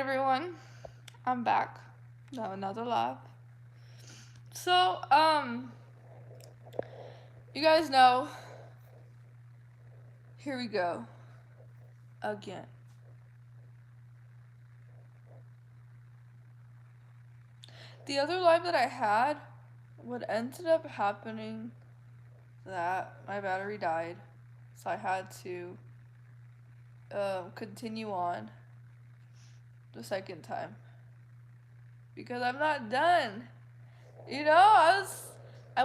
everyone. I'm back. Now another live. So, you guys know, here we go. Again. The other live that I had, what ended up happening that my battery died. So I had to continue on the second time. Because I'm not done. I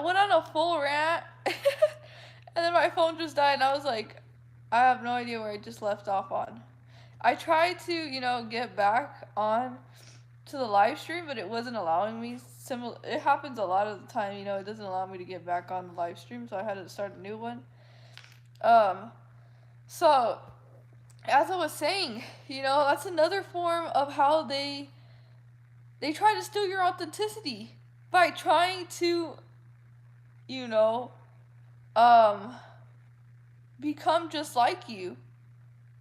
went on a full rant and then my phone just died and I was like, I have no idea where I just left off on. I tried to, get back on to the live stream, but it wasn't allowing me. It happens a lot of the time, it doesn't allow me to get back on the live stream, so I had to start a new one. So as I was saying, that's another form of how they try to steal your authenticity by trying to, you know, um, become just like you.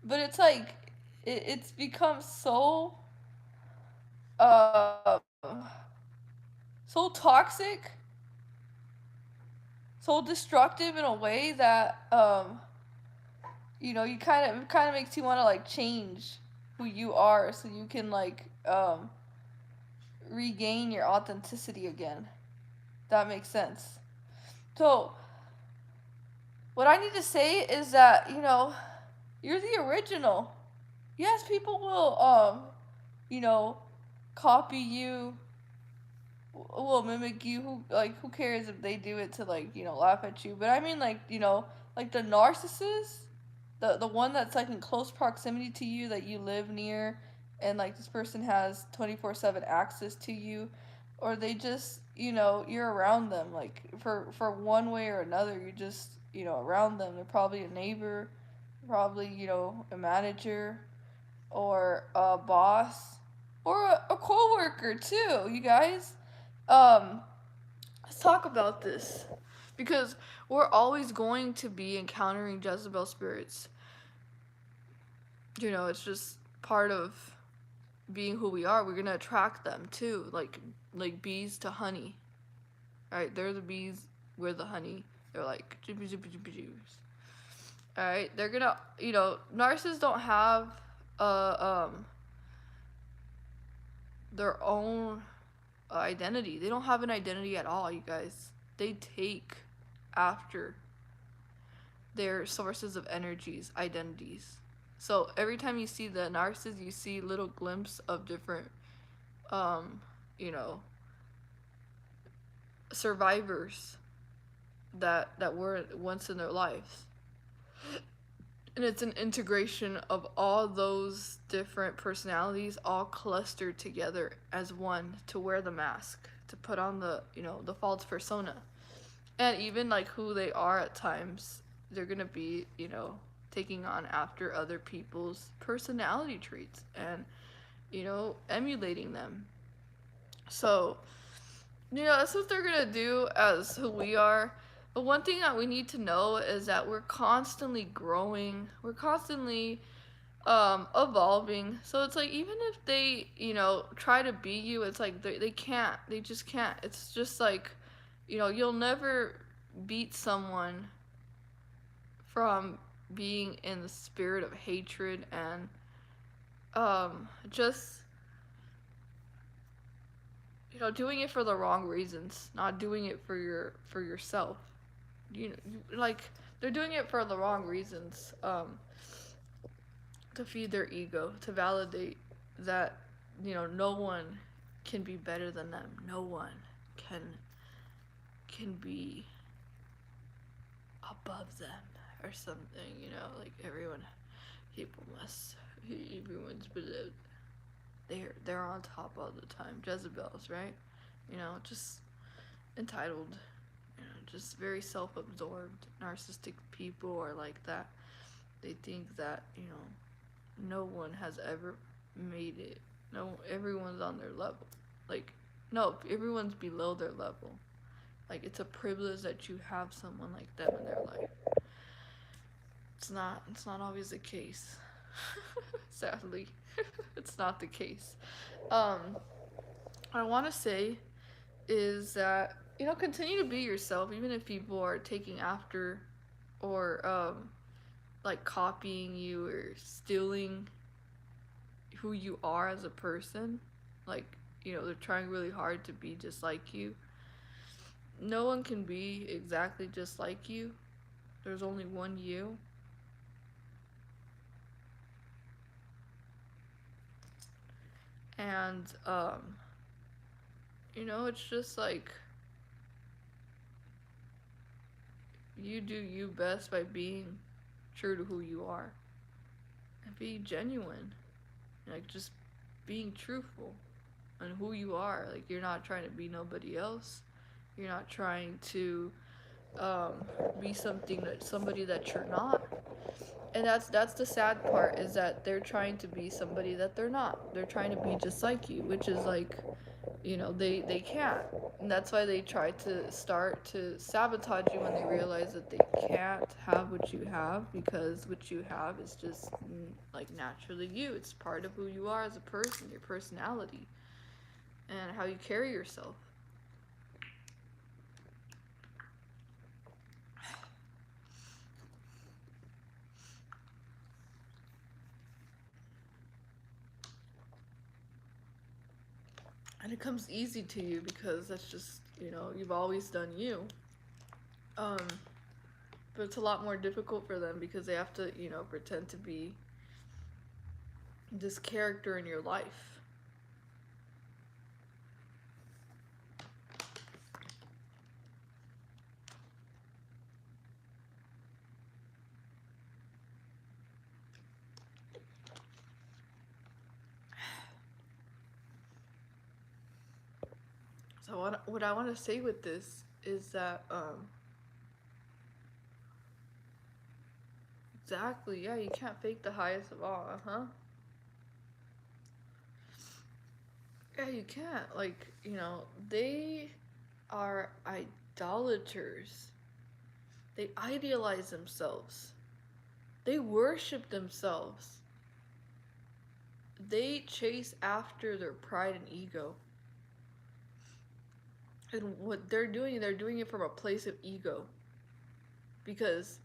But it's like, it's become so, uh, so toxic, so destructive in a way that, you kind of makes you want to like change who you are so you can like, regain your authenticity again. That makes sense. So, what I need to say is that, you're the original. Yes, people will, copy you, will mimic you. Who cares if they do it to, like, laugh at you? But I mean, like, like the narcissist, the one that's, like, in close proximity to you that you live near, and, like, this person has 24/7 access to you, or they just, you're around them, like, for one way or another, you're just, around them. They're probably a neighbor, probably, a manager, or a boss, or a co-worker too, you guys. Let's talk about this, because we're always going to be encountering Jezebel spirits. It's just part of being who we are. We're gonna attract them too, like bees to honey. Alright, they're the bees, we're the honey. They're like jippy jippy jippy jips. Alright, they're gonna, narcissists don't have their own identity. They don't have an identity at all, you guys. They take after their sources of energies, identities. So every time you see the narcissist, you see little glimpse of different, you know, survivors that were once in their lives. And it's an integration of all those different personalities all clustered together as one to wear the mask, to put on the, the false persona. And even like who they are at times, they're going to be, taking on after other people's personality traits and, emulating them. So, that's what they're going to do as who we are. But one thing that we need to know is that we're constantly growing. We're constantly evolving. So it's like, even if they, try to be you, it's like they can't. They just can't. It's just like, you'll never beat someone from being in the spirit of hatred and just doing it for the wrong reasons, not doing it for yourself. Like, they're doing it for the wrong reasons, to feed their ego, to validate that no one can be better than them. No one can be above them or something. Like everyone's below. They're on top all the time. Jezebels, right? Just entitled, just very self-absorbed, narcissistic people are like that. They think that, no one has ever made it. No, everyone's on their level. Like, no, everyone's below their level. Like, it's a privilege that you have someone like them in their life. It's not always the case. Sadly, it's not the case. Um, I want to say is that, continue to be yourself, even if people are taking after or like copying you or stealing who you are as a person. Like, they're trying really hard to be just like you. No one can be exactly just like you. There's only one you. And it's just like you do you best by being true to who you are and be genuine. Like, just being truthful and who you are. Like, you're not trying to be nobody else. You're not trying to be somebody that you're not. And that's the sad part, is that they're trying to be somebody that they're not. They're trying to be just like you, which is like, they can't. And that's why they try to start to sabotage you when they realize that they can't have what you have, because what you have is just like naturally you. It's part of who you are as a person, your personality, and how you carry yourself. And it comes easy to you because that's just, you've always done you. Um, but it's a lot more difficult for them because they have to, pretend to be this character in your life. So what I want to say with this is that exactly, yeah, you can't fake the highest of all, Yeah, you can't. Like, they are idolaters. They idealize themselves. They worship themselves. They chase after their pride and ego. And what they're doing it from a place of ego. Because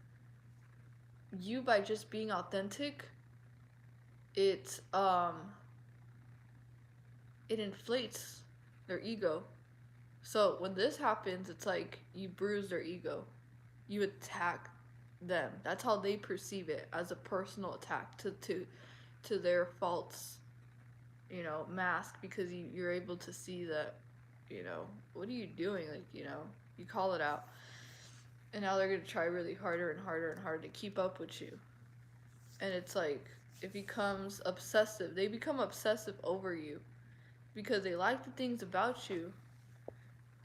you, by just being authentic, it inflates their ego. So when this happens, it's like you bruise their ego. You attack them. That's how they perceive it, as a personal attack to their faults, mask, because you're able to see that, what are you doing? Like, you call it out. And now they're going to try really harder and harder and harder to keep up with you. And it's like, it becomes obsessive. They become obsessive over you because they like the things about you.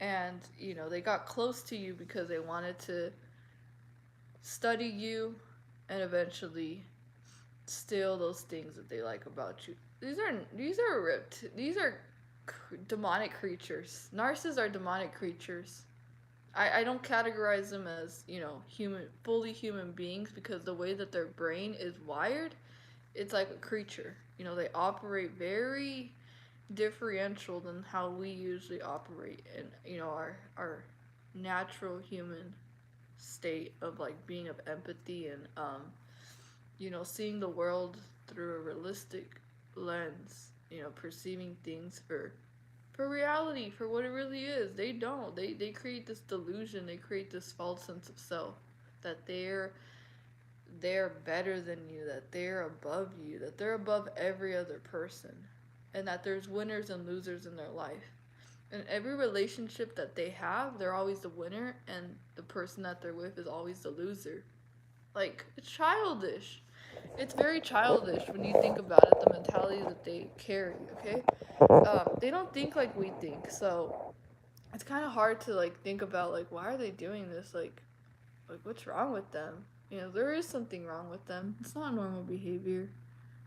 And, they got close to you because they wanted to study you and eventually steal those things that they like about you. These are demonic creatures. Narcissists are demonic creatures. I don't categorize them as, fully human beings, because the way that their brain is wired, it's like a creature. They operate very differential than how we usually operate in, our natural human state of like being of empathy and seeing the world through a realistic lens, perceiving things for reality, for what it really is. They don't. They create this delusion, they create this false sense of self, that they're better than you, that they're above you, that they're above every other person, and that there's winners and losers in their life. In every relationship that they have, they're always the winner, and the person that they're with is always the loser. Like, it's childish. It's very childish when you think about it, the mentality that they carry, okay? They don't think like we think, so it's kind of hard to, like, think about, like, why are they doing this? Like, what's wrong with them? There is something wrong with them. It's not normal behavior.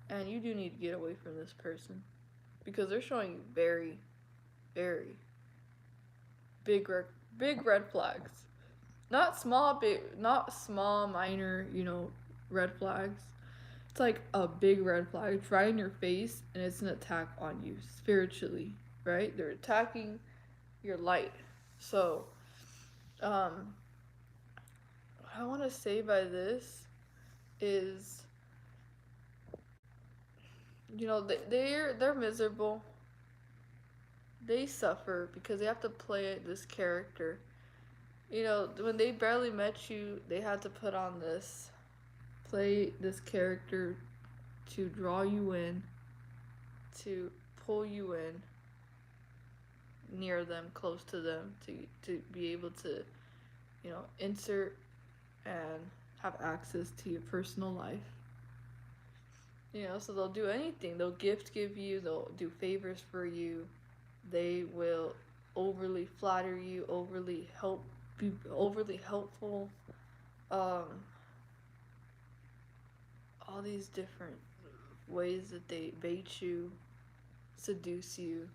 And you do need to get away from this person. Because they're showing you very, very big red flags. Not small, minor, red flags. It's like a big red flag. It's right in your face, and it's an attack on you spiritually, right? They're attacking your light. So, um, what I want to say by this is, they're miserable. They suffer because they have to play this character. When they barely met you, they had to play this character to draw you in, to pull you in near them, close to them, to be able to, insert and have access to your personal life. So they'll do anything. They'll give you, they'll do favors for you. They will overly flatter you, be overly helpful. Um, all these different ways that they bait you, seduce you,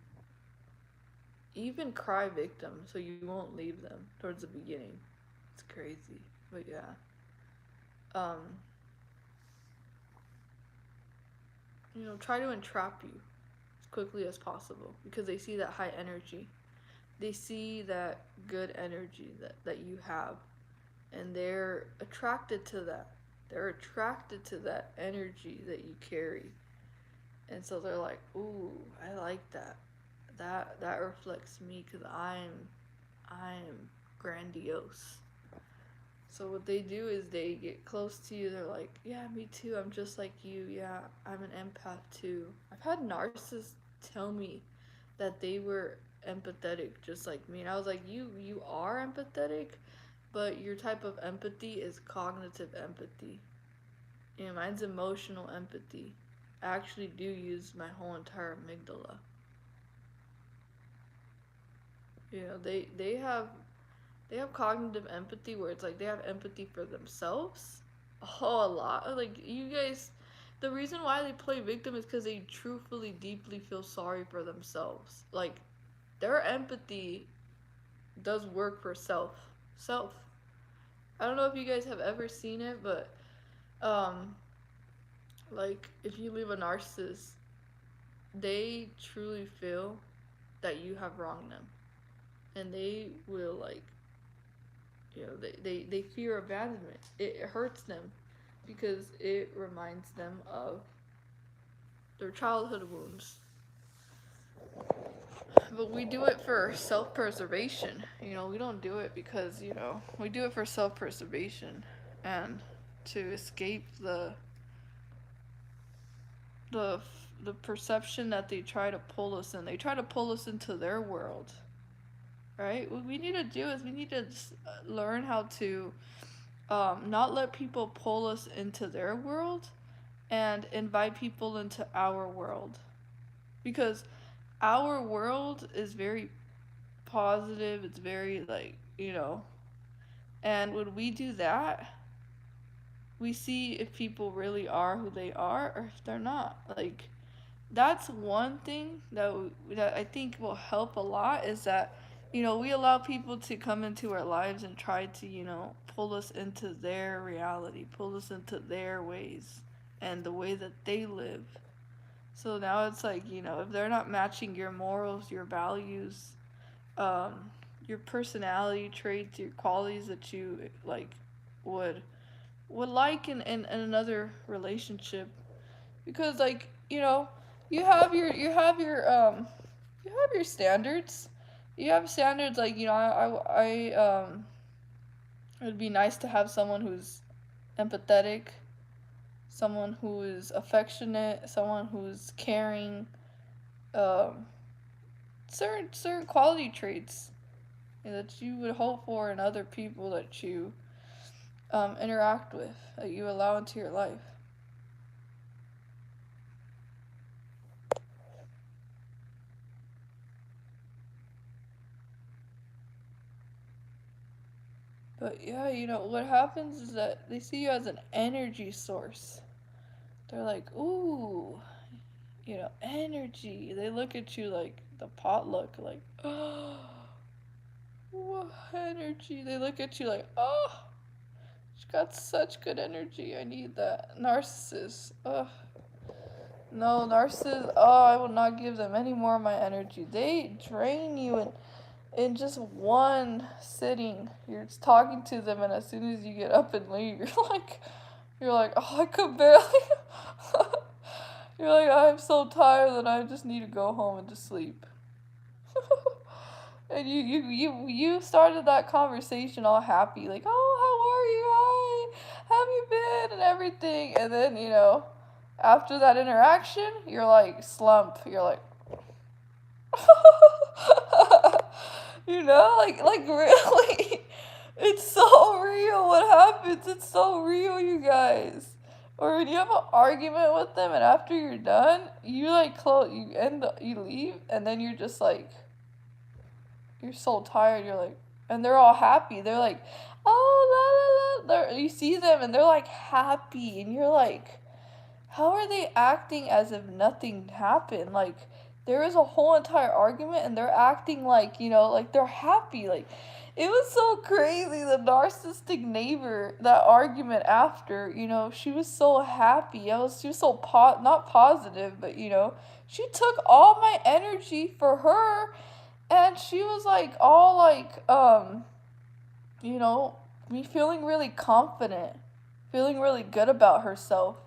even cry victim, so you won't leave them towards the beginning. It's crazy, but yeah. Um, try to entrap you as quickly as possible because they see that high energy. They see that good energy that you have, and they're attracted to that. They're attracted to that energy that you carry. And so they're like, "Ooh, I like that. That reflects me cuz I'm grandiose." So what they do is they get close to you. They're like, "Yeah, me too. I'm just like you. Yeah, I'm an empath too." I've had narcissists tell me that they were empathetic just like me. And I was like, "You are empathetic, but your type of empathy is cognitive empathy. Mine's emotional empathy. I actually do use my whole entire amygdala." They have cognitive empathy where it's like they have empathy for themselves. Oh, a lot. Like, you guys, the reason why they play victim is because they truthfully, deeply feel sorry for themselves. Like, their empathy does work for self. Self. I don't know if you guys have ever seen it, but, like, if you leave a narcissist, they truly feel that you have wronged them. And they will, like, they fear abandonment. It hurts them because it reminds them of their childhood wounds. But we do it for self-preservation. We don't do it because, we do it for self-preservation and to escape the the perception that they try to pull us in. They try to pull us into their world. Right? What we need to do is we need to learn how to not let people pull us into their world and invite people into our world. Because our world is very positive, it's very, like, and when we do that, we see if people really are who they are or if they're not. Like, that's one thing that I think will help a lot is that, we allow people to come into our lives and try to, pull us into their reality, pull us into their ways and the way that they live. So now it's like, if they're not matching your morals, your values, your personality traits, your qualities that you like would like in another relationship, because, like, you have your standards. You have standards, like, it would be nice to have someone who's empathetic, someone who is affectionate, someone who's caring, um, certain quality traits that you would hope for in other people that you interact with, that you allow into your life. But yeah, what happens is that they see you as an energy source. They're like, "Ooh, energy." They look at you like the potluck, like, "Oh, what energy." They look at you like, "Oh, got such good energy. I need that. Narcissist. Ugh. No, narcissists. Oh, I will not give them any more of my energy. They drain you in just one sitting. You're just talking to them, and as soon as you get up and leave, you're like, oh, I could barely. You're like, I'm so tired that I just need to go home and just sleep. And you started that conversation all happy, like, oh, how are you? Hi, how have you been? And everything. And then, after that interaction, you're like slump. You're like, like really, it's so real. What happens? It's so real, you guys. Or when you have an argument with them, and after you're done, you like you leave, and then you're just like, you're so tired. You're like, and they're all happy. They're like, oh, la la la. You see them, and they're like happy, and you're like, how are they acting as if nothing happened? Like, there is a whole entire argument and they're acting like, like they're happy. Like, it was so crazy. The narcissistic neighbor, that argument after, she was so happy. She was so, not positive, but, she took all my energy for her. And she was like, all like, me feeling really confident, feeling really good about herself.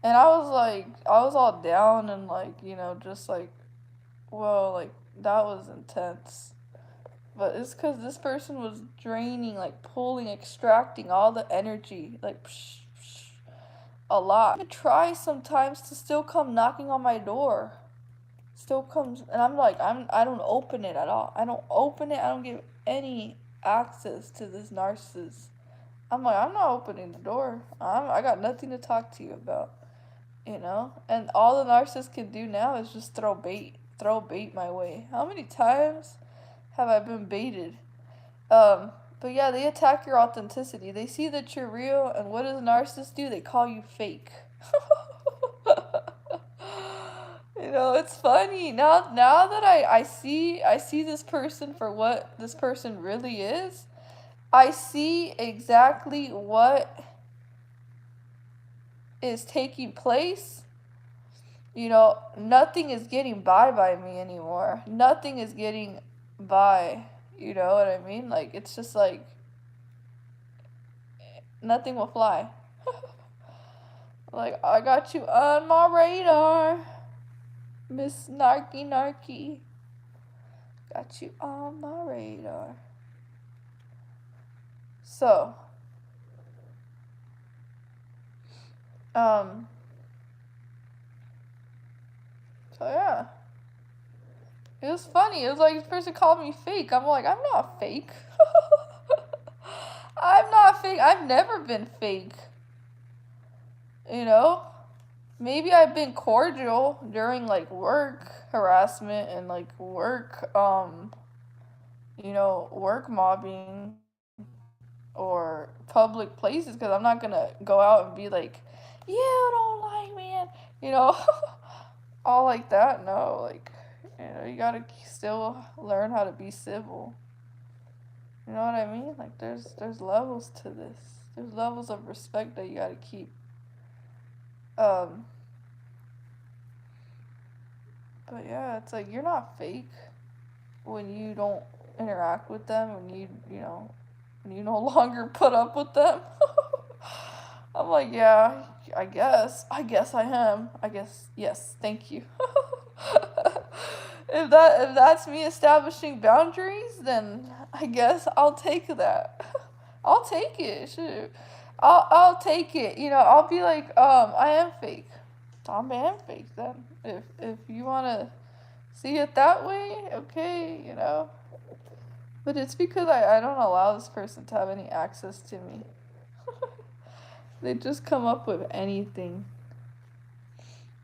And I was all down and like, just like, whoa, like, that was intense. But it's because this person was draining, like, pulling, extracting all the energy, like, a lot. I try sometimes to still come knocking on my door. Still comes, and I'm like, I don't open it at all. I don't open it. I don't give any access to this narcissist. I'm like, I'm not opening the door. I got nothing to talk to you about. And all the narcissist can do now is just throw bait my way. How many times have I been baited? But yeah, they attack your authenticity. They see that you're real, and what does narcissists do? They call you fake. It's funny now that I see this person for what this person really is. I see exactly what is taking place. Nothing is getting by me anymore. Nothing is getting by. You know what I mean? Like, it's just like nothing will fly. Like, I got you on my radar, Miss Narky. Got you on my radar. So, so yeah. It was funny. It was like this person called me fake. I'm like, I'm not fake. I'm not fake. I've never been fake. Maybe I've been cordial during like work harassment and like work work mobbing or public places, because I'm not gonna go out and be like, you don't like me, and all like that. No, like, you gotta still learn how to be civil. You know what I mean? Like, there's levels to this. There's levels of respect that you gotta keep. But yeah, it's like, you're not fake when you don't interact with them, when you no longer put up with them. I'm like, yeah, I guess I am. I guess, yes, thank you. If that's me establishing boundaries, then I guess I'll take that. I'll take it. Shoot. I'll take it. I'll be like, I am fake. I am fake then. If you wanna see it that way, okay, But it's because I don't allow this person to have any access to me. They just come up with anything.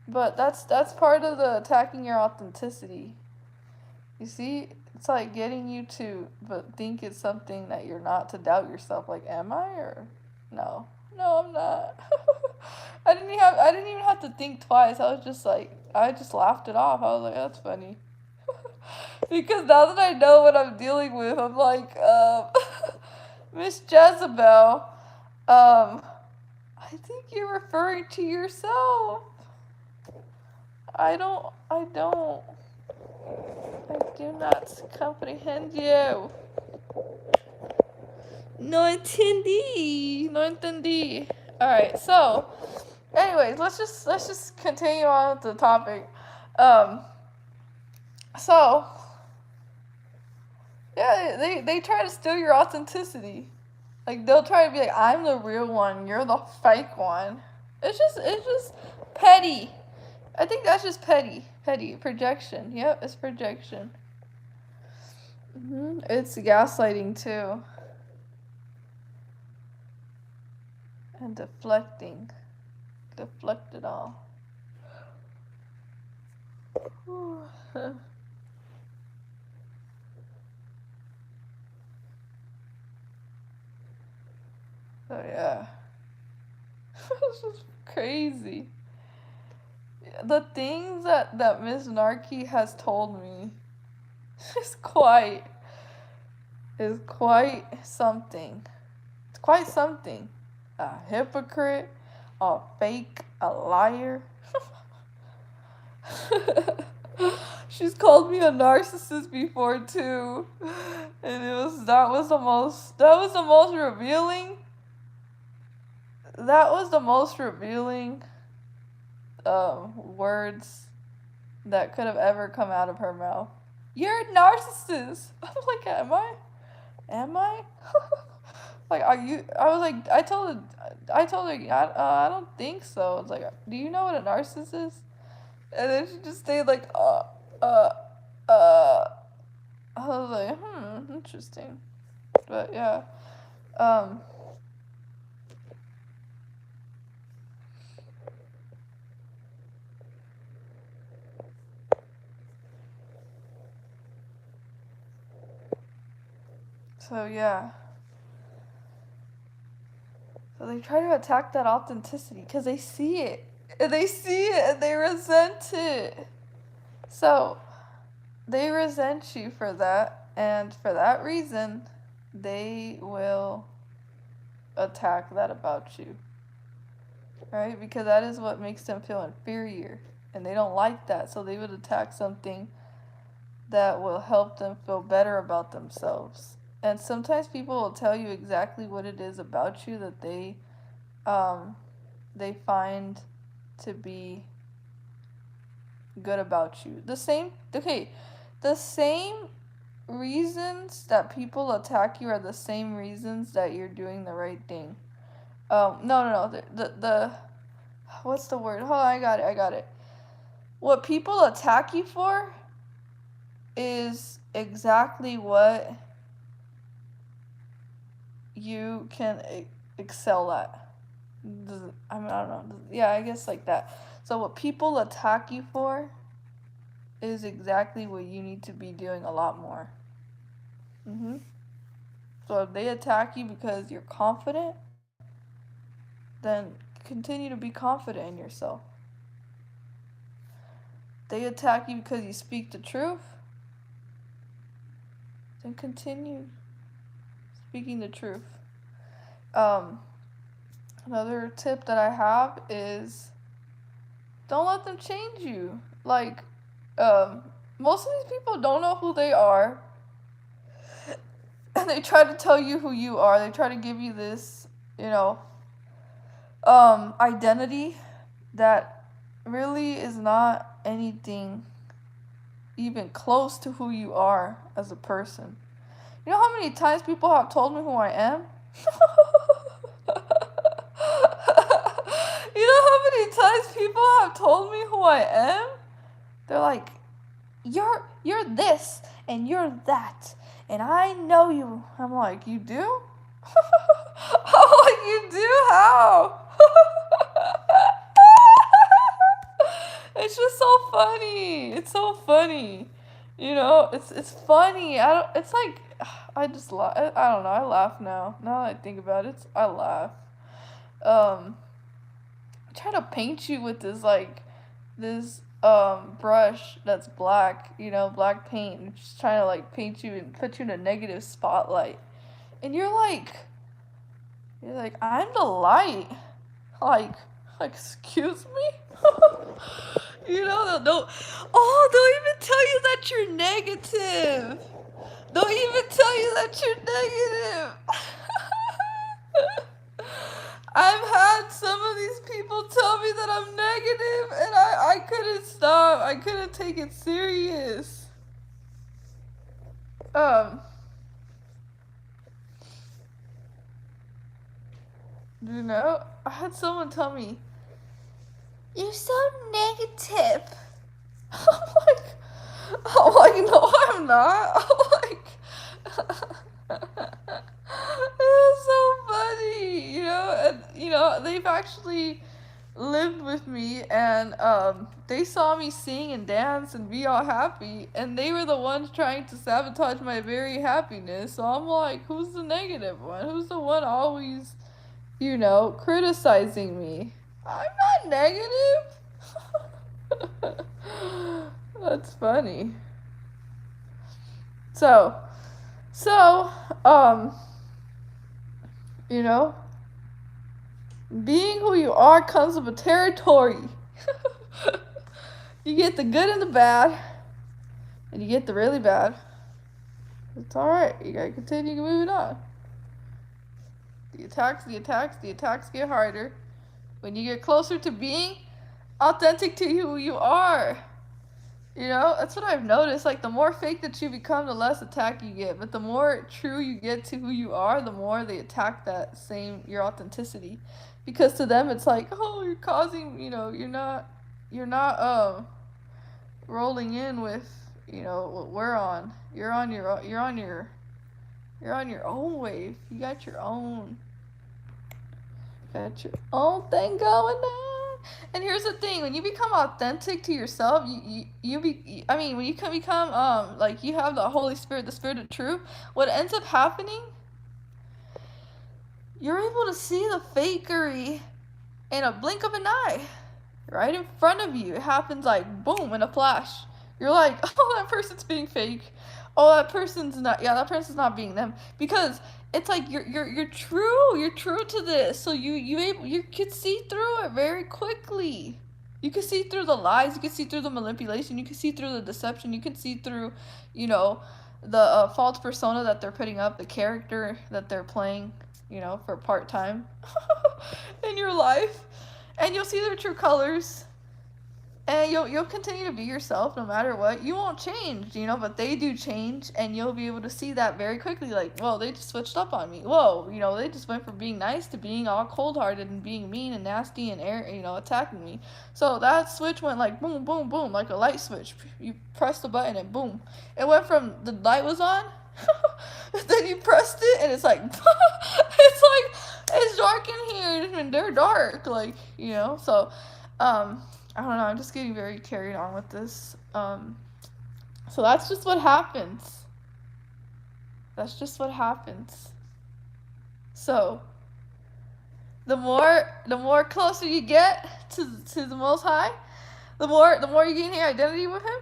But that's part of the attacking your authenticity. You see, it's like getting you to think it's something that you're not, to doubt yourself. Like, am I, or no? No, I'm not. I didn't even have to think twice. I just laughed it off. I was like, that's funny. Because now that I know what I'm dealing with, I'm like, Miss Jezebel, Um, I think you're referring to yourself. I do not comprehend you. No entendí. No entendí. Alright, so, anyways, let's just continue on with the topic. So, yeah, they try to steal your authenticity. Like, they'll try to be like, I'm the real one, you're the fake one. It's just petty. I think that's just petty. Petty. Projection. Yep, it's projection. It's gaslighting too. And deflecting. Deflect it all. So yeah. It's just crazy. The things that Miss Narky has told me is quite something. It's quite something. A hypocrite, a fake, a liar. She's called me a narcissist before too, and that was the most revealing. That was the most revealing words that could have ever come out of her mouth. You're a narcissist. I'm like, am I? Am I? Like, are you? I was like, I told her, I don't think so. I was like, do you know what a narcissist is? And then she just stayed like, I was like, interesting. But yeah, so yeah. So they try to attack that authenticity because they see it. And they see it and they resent it. So they resent you for that. And for that reason, they will attack that about you. Right? Because that is what makes them feel inferior. And they don't like that. So they would attack something that will help them feel better about themselves. And sometimes people will tell you exactly what it is about you that they find to be good about you. The same reasons that people attack you are the same reasons that you're doing the right thing. No. The what's the word? Hold on, I got it. What people attack you for is exactly what you can excel at. I don't know. Yeah, I guess like that. So what people attack you for is exactly what you need to be doing a lot more. So if they attack you because you're confident, then continue to be confident in yourself. They attack you because you speak the truth, then continue speaking the truth. Another tip that I have is don't let them change you. Like, most of these people don't know who they are. And they try to tell you who you are. They try to give you this, identity that really is not anything even close to who you are as a person. You know how many times people have told me who I am? You know how many times people have told me who I am? They're like, you're this and you're that and I know you. I'm like, you do? I'm like, you do? How? It's just so funny. It's so funny. It's funny. It's like, I just laugh. I don't know. I laugh now. Now that I think about it, I laugh. Try to paint you with this brush that's black, black paint, and just trying to, like, paint you and put you in a negative spotlight. And you're like, You're like, I'm the light. Like, excuse me? You know, they'll even tell you that you're negative. They'll even tell you that you're negative. I've had some of these people tell me that I'm negative, and I couldn't stop. I couldn't take it serious. You know, I had someone tell me, "You're so negative." I'm like, no, I'm not. It was so funny, and they've actually lived with me, and they saw me sing and dance and be all happy, and they were the ones trying to sabotage my very happiness. So I'm like, who's the negative one? Who's the one always, criticizing me? I'm not negative. That's funny. So, um, you know, being who you are comes with a territory. You get the good and the bad, and you get the really bad. It's alright. You gotta continue moving on. The attacks get harder when you get closer to being authentic to who you are. That's what I've noticed. Like, the more fake that you become, the less attack you get. But the more true you get to who you are, the more they attack your authenticity. Because to them, it's like, oh, you're causing, you're not rolling in with, what we're on. You're on your own wave. You got your own thing going on. And here's the thing: when you become authentic to yourself, when you can become like you have the Holy Spirit, the Spirit of truth. What ends up happening, you're able to see the fakery in a blink of an eye, right in front of you. It happens like boom in a flash. You're like, oh, that person's being fake. Oh, that person's not. Yeah, that person's not being them, because it's like you're true. You're true to this, so you can see through it very quickly. You can see through the lies. You can see through the manipulation. You can see through the deception. You can see through, the false persona that they're putting up, the character that they're playing, for part time in your life, and you'll see their true colors. And you'll continue to be yourself no matter what. You won't change, but they do change, and you'll be able to see that very quickly. Like, whoa, they just switched up on me. Whoa, they just went from being nice to being all cold-hearted and being mean and nasty and attacking me. So that switch went like boom, boom, boom, like a light switch. You press the button and boom. It went from the light was on, then you pressed it, and it's like, it's dark in here, and they're dark, so, I don't know, I'm just getting very carried on with this. So that's just what happens. So the more closer you get to the Most High, the more you gain your identity with Him,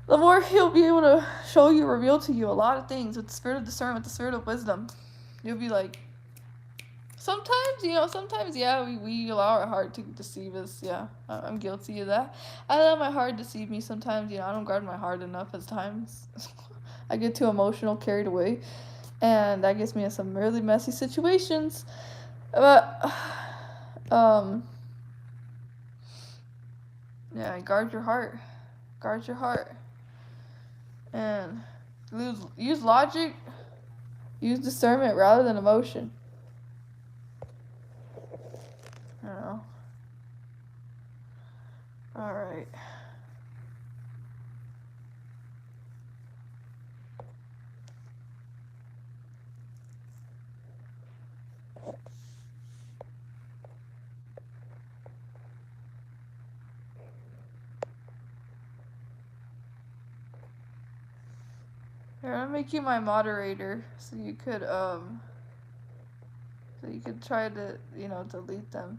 the more He'll be able to show you, reveal to you a lot of things with the spirit of discernment, the spirit of wisdom. You'll be like, sometimes, yeah, we allow our heart to deceive us. Yeah, I'm guilty of that. I let my heart deceive me sometimes. I don't guard my heart enough at times. I get too emotional, carried away, and that gets me in some really messy situations. But, yeah, guard your heart. And use logic, use discernment rather than emotion. I don't know. All right. Here, I'll make you my moderator so you could try to, delete them.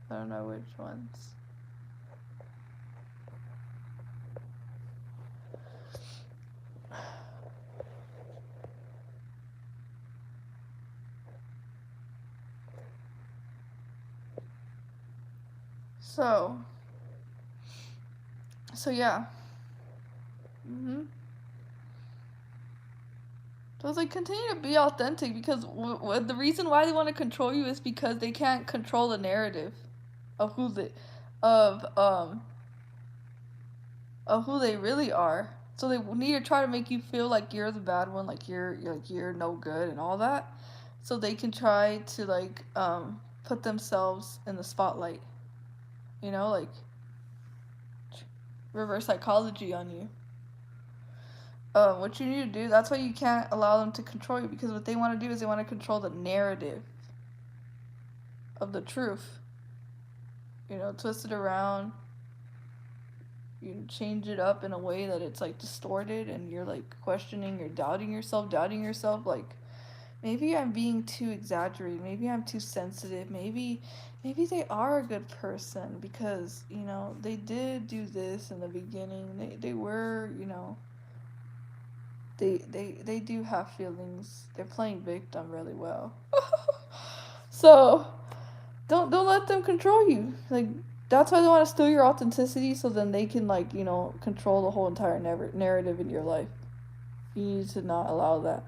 I don't know which ones. So yeah. So it's like continue to be authentic, because the reason why they want to control you is because they can't control the narrative of of um who they really are. So they need to try to make you feel like you're the bad one, like you're no good and all that. So they can try to put themselves in the spotlight. Like reverse psychology on you. What you need to do, that's why you can't allow them to control you, because what they want to do is they want to control the narrative of the truth. Twist it around. You change it up in a way that it's like distorted, and you're like questioning, you're doubting yourself, like maybe I'm being too exaggerated, maybe I'm too sensitive, maybe they are a good person, because they did do this in the beginning, they were, they do have feelings, they're playing victim really well. So don't let them control you. Like, that's why they want to steal your authenticity, so then they can control the whole entire narrative in your life. You need to not allow that.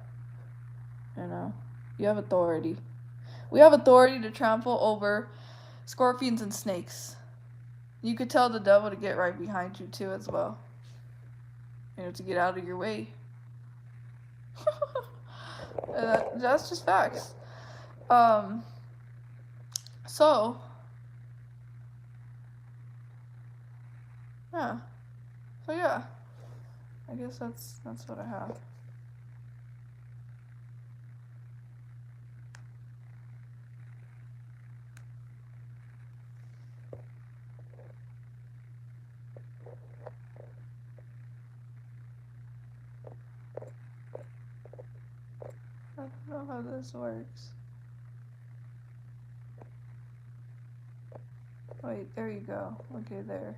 You have authority. We have authority to trample over scorpions and snakes. You could tell the devil to get right behind you too, as well. To get out of your way. That's just facts. So yeah. So yeah. I guess that's what I have. I don't know how this works. Wait, there you go. Okay, there.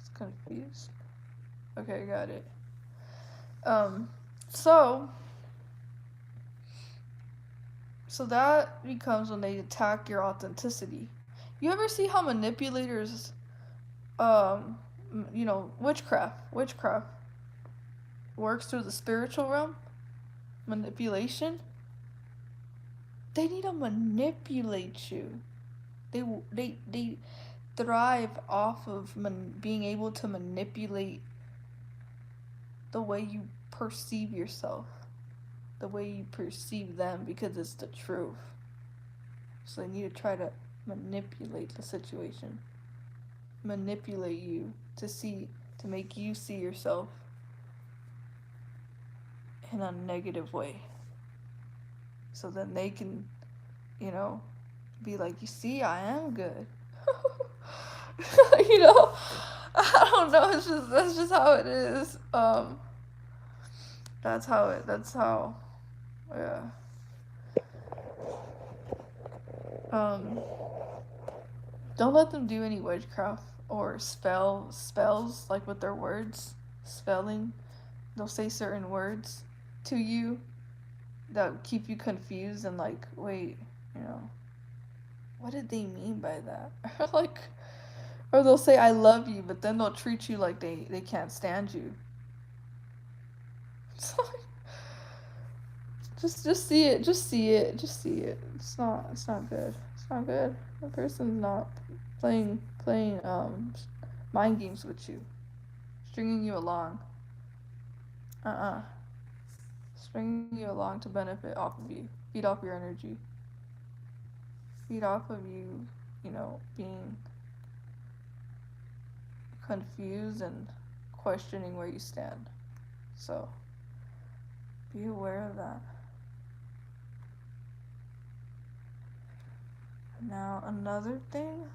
It's confused. Okay, got it. So that becomes when they attack your authenticity. You ever see how manipulators, witchcraft works through the spiritual realm? Manipulation. They need to manipulate you. They thrive off of being able to manipulate the way you perceive yourself, the way you perceive them, because it's the truth. So they need to try to manipulate the situation, manipulate you to make you see yourself in a negative way. So then they can, be like, you see, I am good. I don't know. That's just how it is. Yeah. Don't let them do any witchcraft or spells, like with their words, spelling. They'll say certain words to you that keep you confused and like, wait, what did they mean by that? Or they'll say I love you, but then they'll treat you like they can't stand you. Just see it. It's not good. The person's not playing mind games with you, stringing you along. Stringing you along to benefit off of you, feed off your energy, feed off of you, being confused and questioning where you stand. So be aware of that. Now, another thing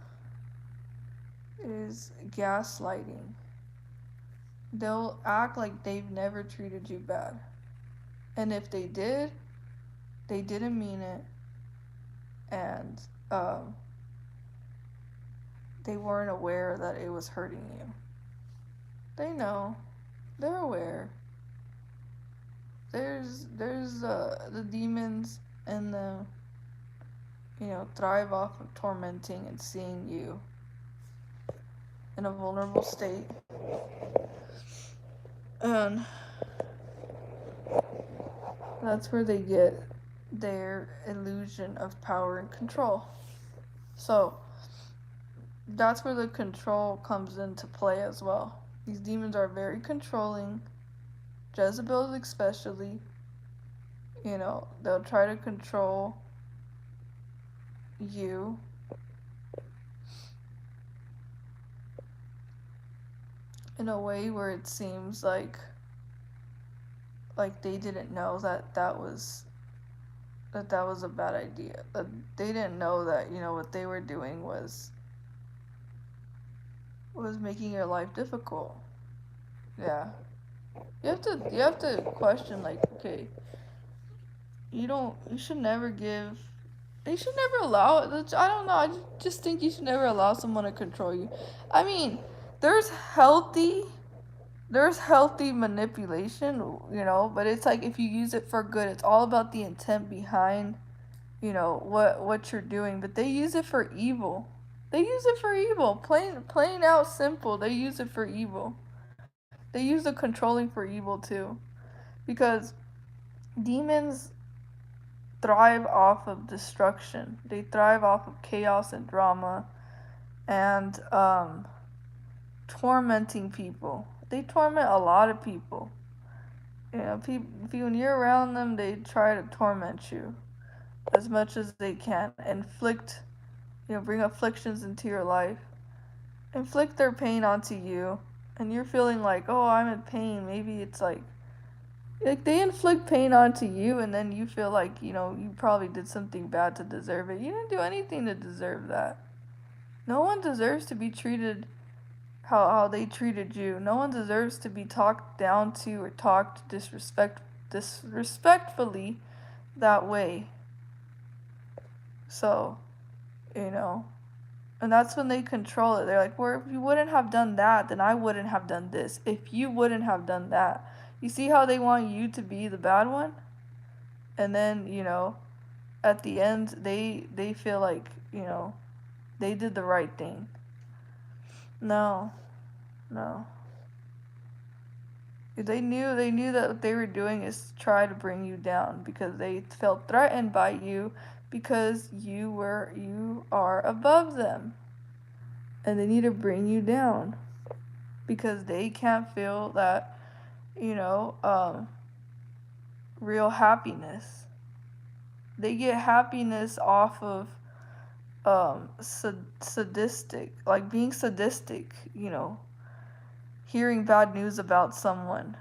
is gaslighting. They'll act like they've never treated you bad. And if they did, they didn't mean it. And they weren't aware that it was hurting you. They know. They're aware. There's the demons and the thrive off of tormenting and seeing you in a vulnerable state. And that's where they get their illusion of power and control. So that's where the control comes into play as well. These demons are very controlling. Jezebel especially, they'll try to control you in a way where it seems like they didn't know that was a bad idea. That they didn't know that, what they were doing was making your life difficult. Yeah. You have to question, like, okay, you should never give they should never allow it. I don't know. I just think you should never allow someone to control you. I mean, there's healthy there's healthy manipulation, but it's like if you use it for good, it's all about the intent behind, what you're doing. But they use it for evil. They use it for evil. Plain out simple. They use it for evil. They use the controlling for evil too, because demons thrive off of destruction. They thrive off of chaos and drama and tormenting people. They torment a lot of people. When you're around them, they try to torment you as much as they can. Bring afflictions into your life. Inflict their pain onto you. And you're feeling like, oh, I'm in pain. Maybe it's like they inflict pain onto you, and then you feel like, you probably did something bad to deserve it. You didn't do anything to deserve that. No one deserves to be treated how they treated you. No one deserves to be talked down to or talked disrespectfully that way. So, and that's when they control it. They're like, well, if you wouldn't have done that, then I wouldn't have done this. If you wouldn't have done that. You see how they want you to be the bad one? And then, at the end, they feel like, they did the right thing. No. They knew that what they were doing is try to bring you down because they felt threatened by you because you are above them. And they need to bring you down because they can't feel that, real happiness. They get happiness off of sadistic, like being sadistic, hearing bad news about someone.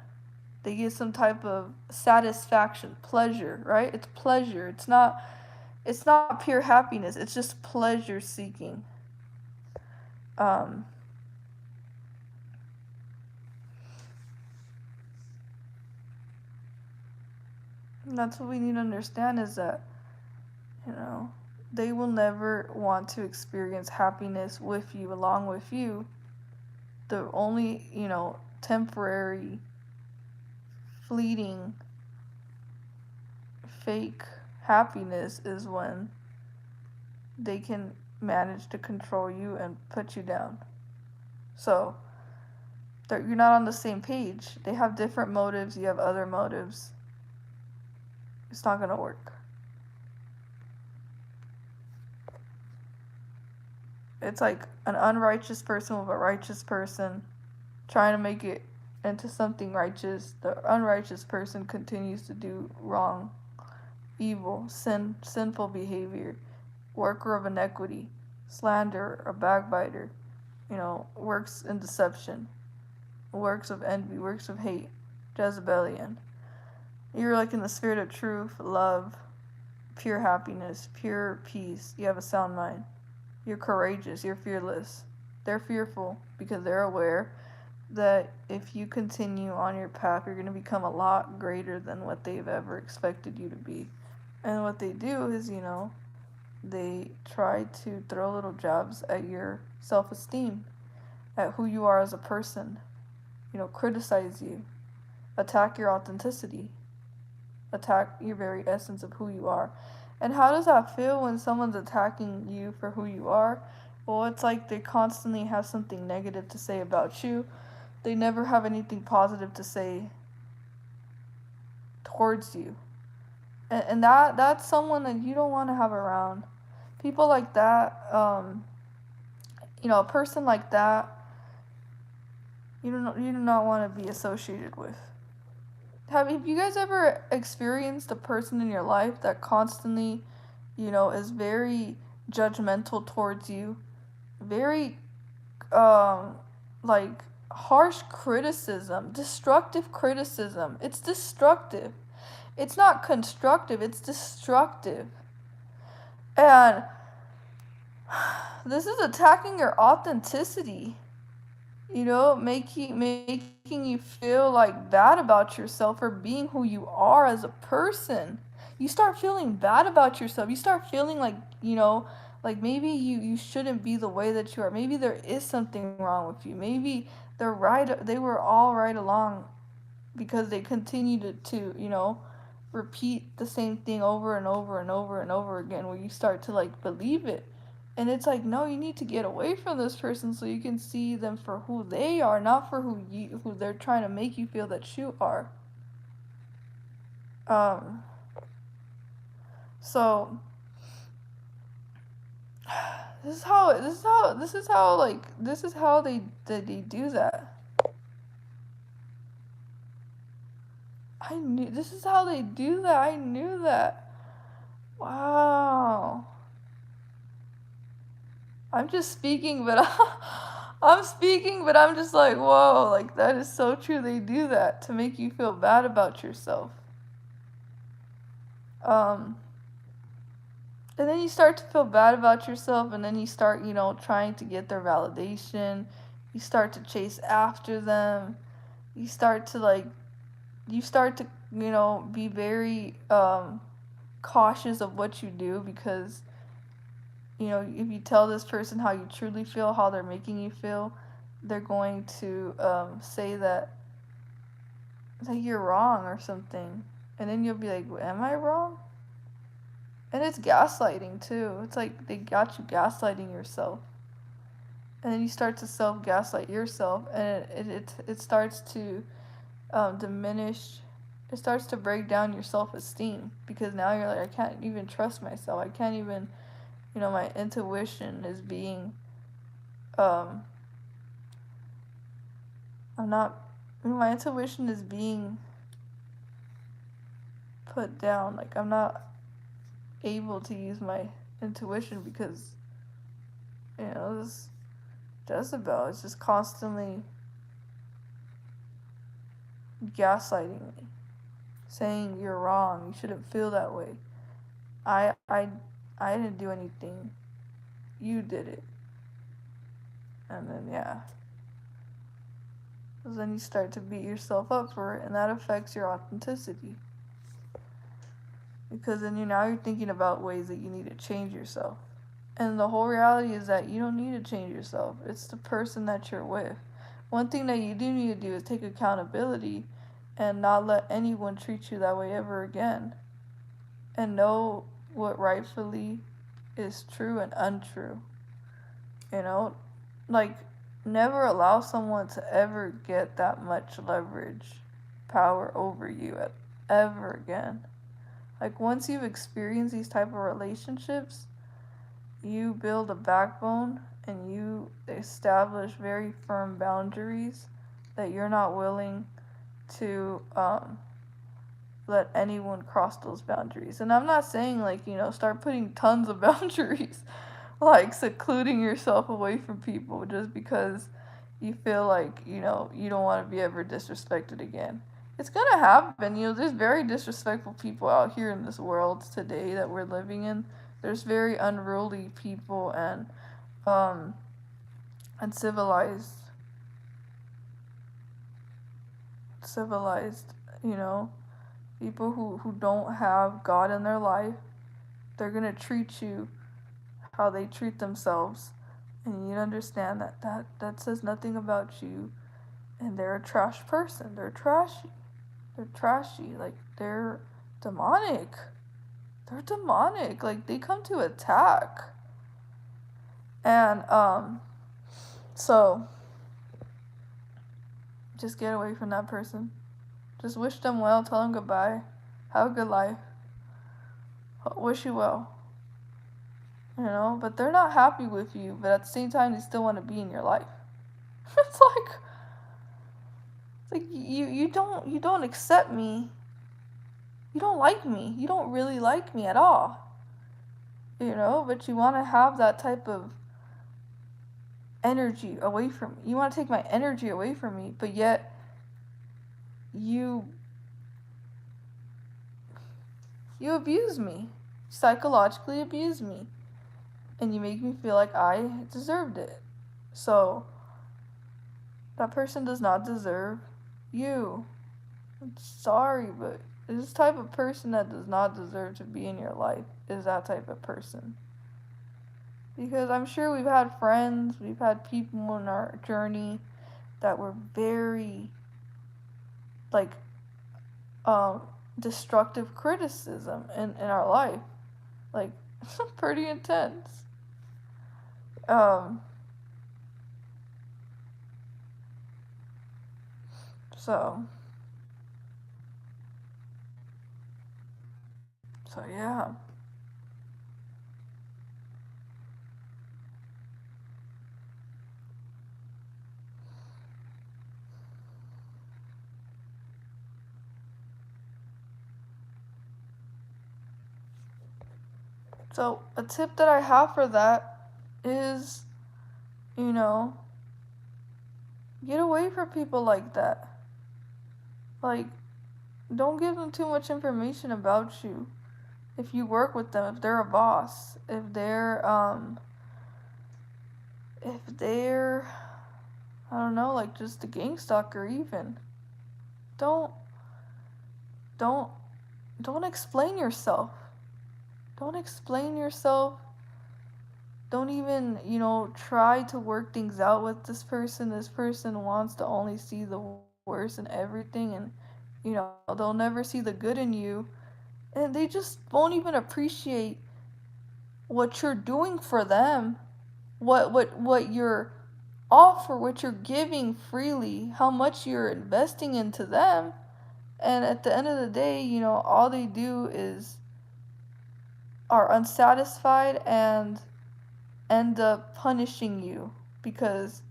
They get some type of satisfaction, pleasure, right? It's pleasure. It's not pure happiness. It's just pleasure seeking. Um that's what we need to understand is that, they will never want to experience happiness with you, along with you. The only, temporary, fleeting, fake happiness is when they can manage to control you and put you down. So, you're not on the same page. They have different motives, you have other motives. It's not going to work. It's like an unrighteous person with a righteous person trying to make it into something righteous. The unrighteous person continues to do wrong, evil, sinful behavior, worker of iniquity, slander, a backbiter, works in deception, works of envy, works of hate, Jezebelian. You're like in the spirit of truth, love, pure happiness, pure peace. You have a sound mind. You're courageous. You're fearless. They're fearful because they're aware that if you continue on your path, you're going to become a lot greater than what they've ever expected you to be. And what they do is, they try to throw little jabs at your self-esteem, at who you are as a person, criticize you, attack your authenticity, attack your very essence of who you are. And how does that feel when someone's attacking you for who you are? Well, it's like they constantly have something negative to say about you. They never have anything positive to say towards you. And that's someone that you don't want to have around. People like that, a person like that, you do not want to be associated with. Have you guys ever experienced a person in your life that constantly, is very judgmental towards you, very um like harsh criticism, destructive criticism. It's destructive. It's not constructive, it's destructive. And this is attacking your authenticity. Making you feel like bad about yourself for being who you are as a person. You start feeling bad about yourself. You start feeling like, like maybe you shouldn't be the way that you are. Maybe there is something wrong with you. Maybe they were all right along because they continue to repeat the same thing over and over and over and over again, where you start to like believe it. And it's like, no, you need to get away from this person so you can see them for who they are, not for who they're trying to make you feel that you are. Um so this is how they do that. I knew this is how they do that. I knew that. Wow. I'm just speaking, but I'm speaking, but I'm just like, whoa, like that is so true. They do that to make you feel bad about yourself. Um, and then you start to feel bad about yourself, and then you start, trying to get their validation. You start to chase after them. You start to be very cautious of what you do because if you tell this person how you truly feel, how they're making you feel, they're going to say that you're wrong or something. And then you'll be like, am I wrong? And it's gaslighting too. It's like they got you gaslighting yourself. And then you start to self gaslight yourself, and it starts to diminish. It starts to break down your self esteem because now you're like, I can't even trust myself. I can't even, my intuition is being, I'm not, my intuition is being put down. Like, I'm not able to use my intuition because, this Jezebel is just constantly gaslighting me, saying you're wrong, you shouldn't feel that way. I didn't do anything. You did it. And then because then you start to beat yourself up for it, and that affects your authenticity. Because then you're thinking about ways that you need to change yourself. And the whole reality is that you don't need to change yourself. It's the person that you're with. One thing that you do need to do is take accountability and not let anyone treat you that way ever again. And know what rightfully is true and untrue. Like, never allow someone to ever get that much leverage, power over you ever again. Like, once you've experienced these type of relationships, you build a backbone and you establish very firm boundaries that you're not willing to let anyone cross those boundaries. And I'm not saying start putting tons of boundaries, like secluding yourself away from people just because you feel like you don't want to be ever disrespected again. It's gonna happen. There's very disrespectful people out here in this world today that we're living in. There's very unruly people and uncivilized, people who don't have God in their life. They're gonna treat you how they treat themselves, and you understand that says nothing about you, and they're a trash person. They're trashy, like they're demonic. Like they come to attack. And so just get away from that person. Just wish them well, tell them goodbye, have a good life, wish you well, you know. But they're not happy with you, but at the same time they still want to be in your life. It's like you don't accept me. You don't like me. You don't really like me at all. You know, but you want to have that type of energy away from me. You want to take my energy away from me, but yet you abuse me. Psychologically abuse me. And you make me feel like I deserved it. So that person does not deserve you. I'm sorry, but this type of person that does not deserve to be in your life is that type of person. Because I'm sure we've had friends, we've had people in our journey that were very, like, destructive criticism in our life. Like, pretty intense. So yeah. So a tip that I have for that is, you know, get away from people like that. Like, don't give them too much information about you. If you work with them, if they're a boss, if they're, I don't know, like just a gang stalker even. Don't, don't, don't explain yourself. Don't explain yourself. Don't even, you know, try to work things out with this person. This person wants to only see the worst in everything, and, you know, they'll never see the good in you. And they just won't even appreciate what you're doing for them, what you're offer, what you're giving freely, how much you're investing into them. And at the end of the day, you know, all they do is are unsatisfied and end up punishing you because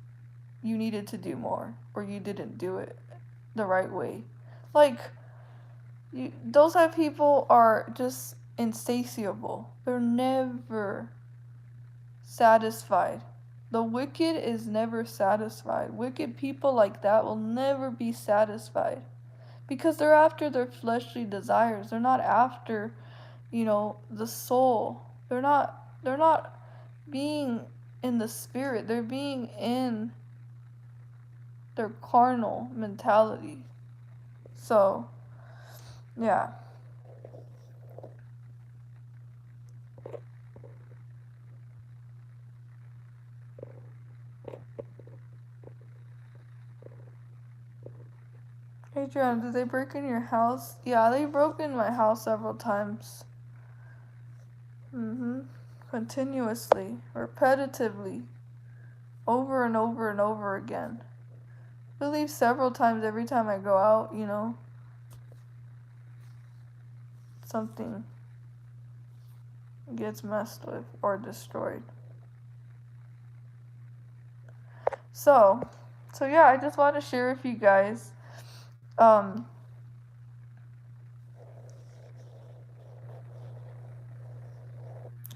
you needed to do more or you didn't do it the right way. Like, those type of people are just insatiable. They're never satisfied. The wicked is never satisfied. Wicked people like that will never be satisfied because they're after their fleshly desires. They're not after, you know, the soul. They're not being in the spirit. They're being in their carnal mentality. So, yeah. Adrian, did they break in your house? Yeah, they broke in my house several times. Continuously, repetitively, over and over and over again. I believe several times every time I go out, you know, something gets messed with or destroyed. So yeah, I just want to share with you guys.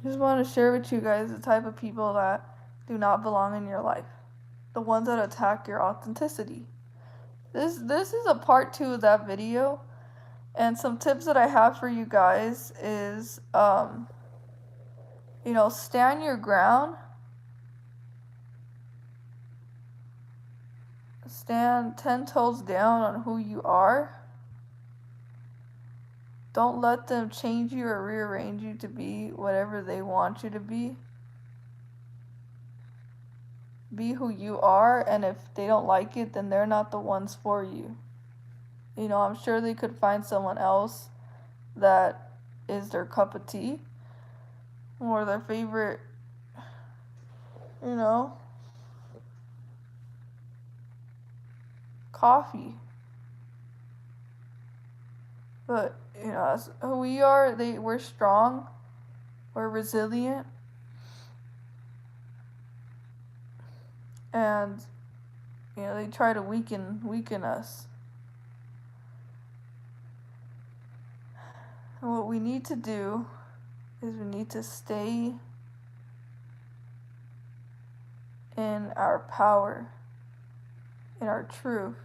Just want to share with you guys the type of people that do not belong in your life. The ones that attack your authenticity. This is a part 2 of that video. And some tips that I have for you guys is, you know, stand your ground. Stand 10 toes down on who you are. Don't let them change you or rearrange you to be whatever they want you to be. Be who you are, and if they don't like it, then they're not the ones for you. You know, I'm sure they could find someone else that is their cup of tea or their favorite you know, coffee. But, you know, that's who we are. We're strong, we're resilient, and, you know, they try to weaken us. And what we need to do is we need to stay in our power, in our truth,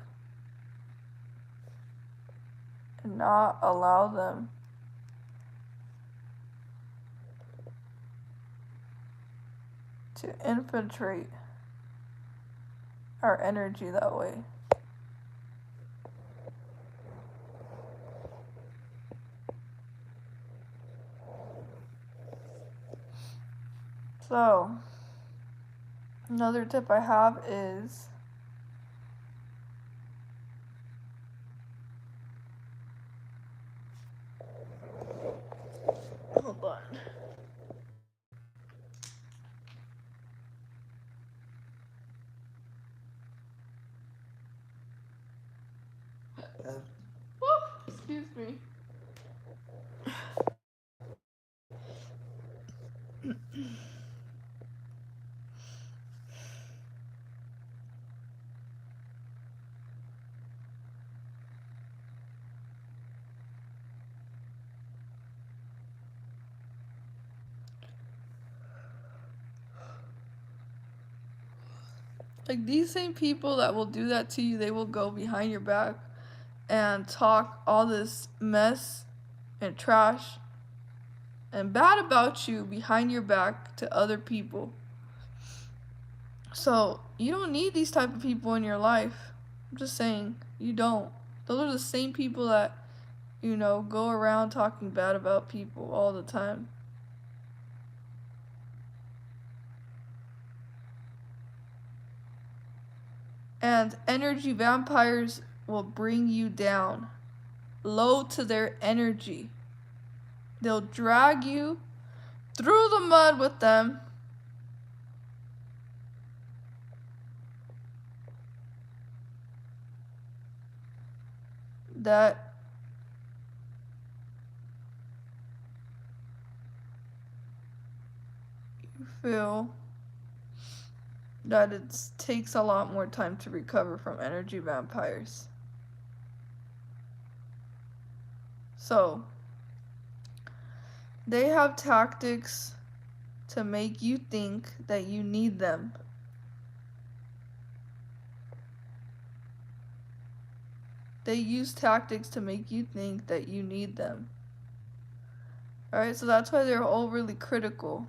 and not allow them to infiltrate our energy that way. So, another tip I have is hold on. Excuse me. Like these same people that will do that to you, they will go behind your back and talk all this mess and trash and bad about you behind your back to other people. So you don't need these type of people in your life. I'm just saying, you don't. Those are the same people that, you know, go around talking bad about people all the time. And energy vampires will bring you down, low to their energy. They'll drag you through the mud with them. That you feel that it takes a lot more time to recover from energy vampires. So, they have tactics to make you think that you need them. They use tactics to make you think that you need them. Alright, so that's why they're overly critical.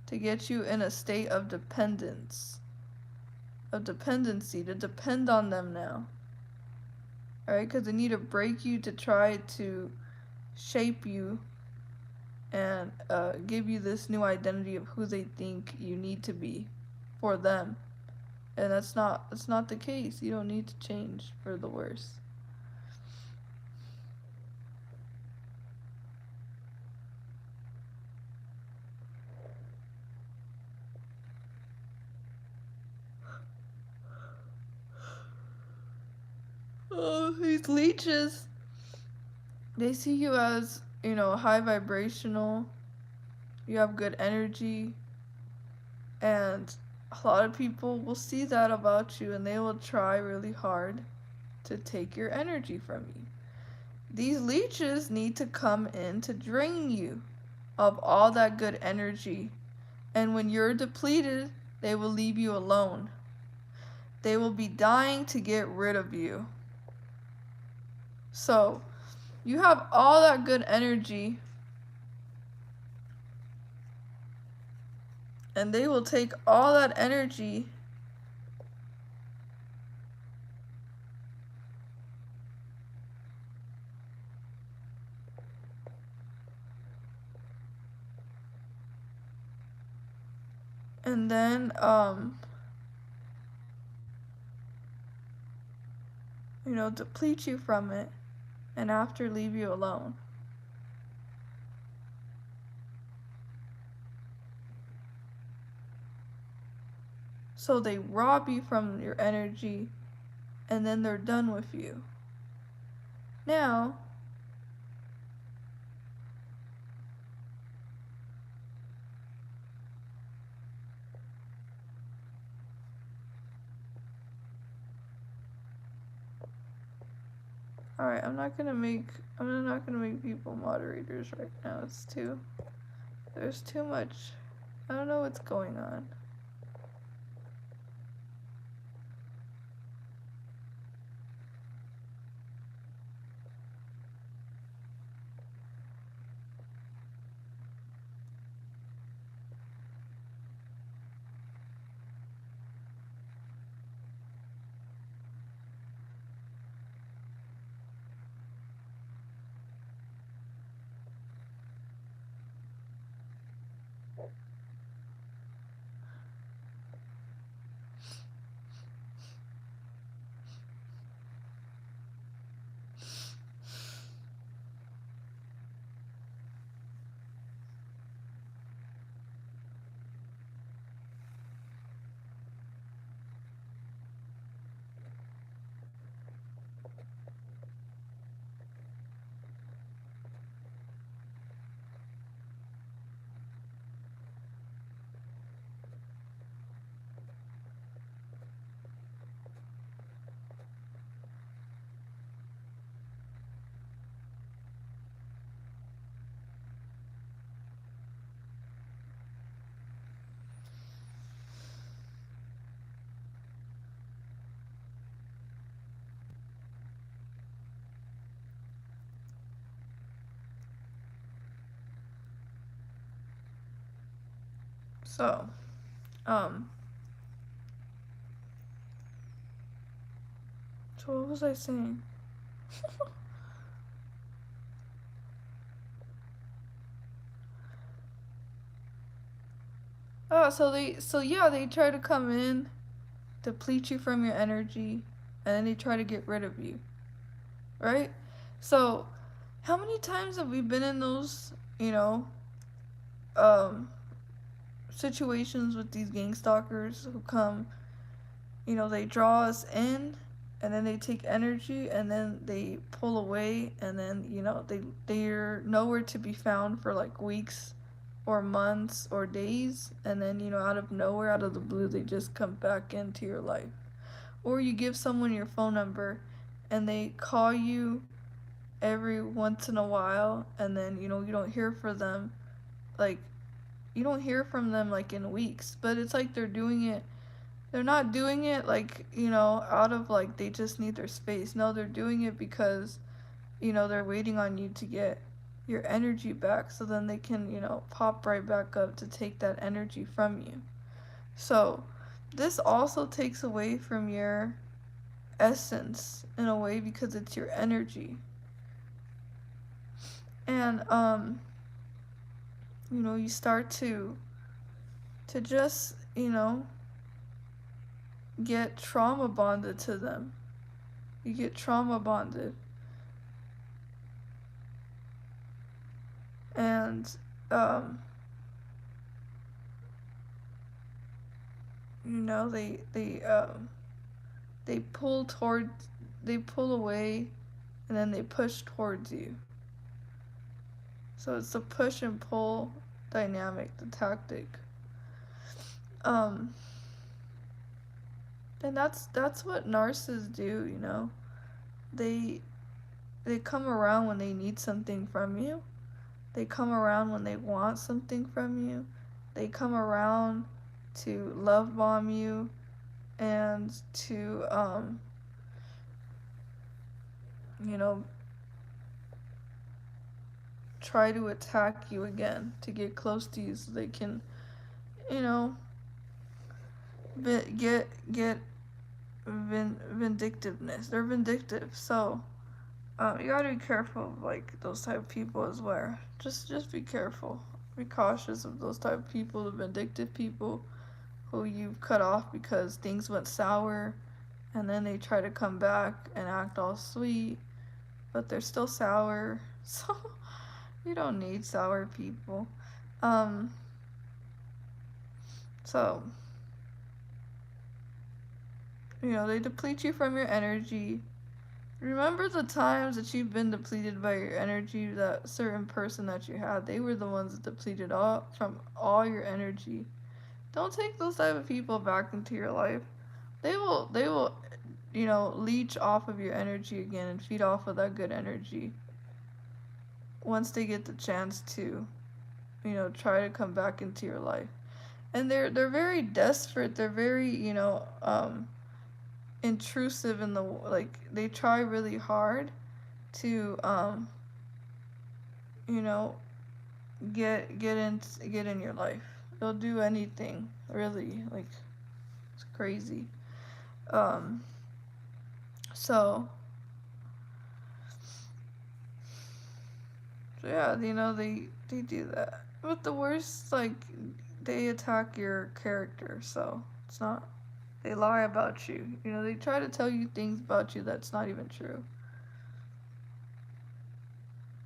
To get you in a state of dependence. Of dependency, to depend on them now. Alright, because they need to break you to try to shape you and give you this new identity of who they think you need to be for them. And that's not the case. You don't need to change for the worse. Oh, these leeches, they see you as, you know, high vibrational, you have good energy, and a lot of people will see that about you and they will try really hard to take your energy from you. These leeches need to come in to drain you of all that good energy, and when you're depleted, they will leave you alone. They will be dying to get rid of you. So, you have all that good energy, and they will take all that energy and then you know, deplete you from it, and after leave you alone. So they rob you from your energy and then they're done with you. Now, alright, I'm not gonna make people moderators right now. There's too much. I don't know what's going on. So, um, so what was I saying? Oh, they try to come in, deplete you from your energy, and then they try to get rid of you, right? So, how many times have we been in those, um, situations with these gang stalkers who come, they draw us in, and then they take energy, and then they pull away, and then, they're nowhere to be found for like weeks or months or days, and then, out of nowhere, out of the blue, they just come back into your life. Or you give someone your phone number and they call you every once in a while, and then, you don't hear from them, like, like in weeks, but it's like they're not doing it like, out of like they just need their space. No, they're doing it because, they're waiting on you to get your energy back, so then they can, pop right back up to take that energy from you. So, this also takes away from your essence in a way because it's your energy. And you start to just, get trauma bonded to them. You get trauma bonded. And they they pull away, and then they push towards you. So it's the push and pull dynamic, the tactic. And that's what narcissists do, They come around when they need something from you. They come around when they want something from you. They come around to love bomb you and to try to attack you again, to get close to you so they can, you know, get vindictiveness. They're vindictive, so you gotta be careful of like those type of people as well. Just be careful. Be cautious of those type of people, the vindictive people who you've cut off because things went sour, and then they try to come back and act all sweet, but they're still sour. So you don't need sour people. Um, so They deplete you from your energy. Remember the times that you've been depleted by your energy, that certain person that you had, they were the ones that depleted all from all your energy. Don't take those type of people back into your life. They will leech off of your energy again and feed off of that good energy once they get the chance to, try to come back into your life. And they're very desperate. They're very, intrusive in the like they try really hard to you know get in your life. They'll do anything, really. Like, it's crazy. um so so yeah, they do that. But the worst, like, they attack your character. So it's not, they lie about you. They try to tell you things about you that's not even true.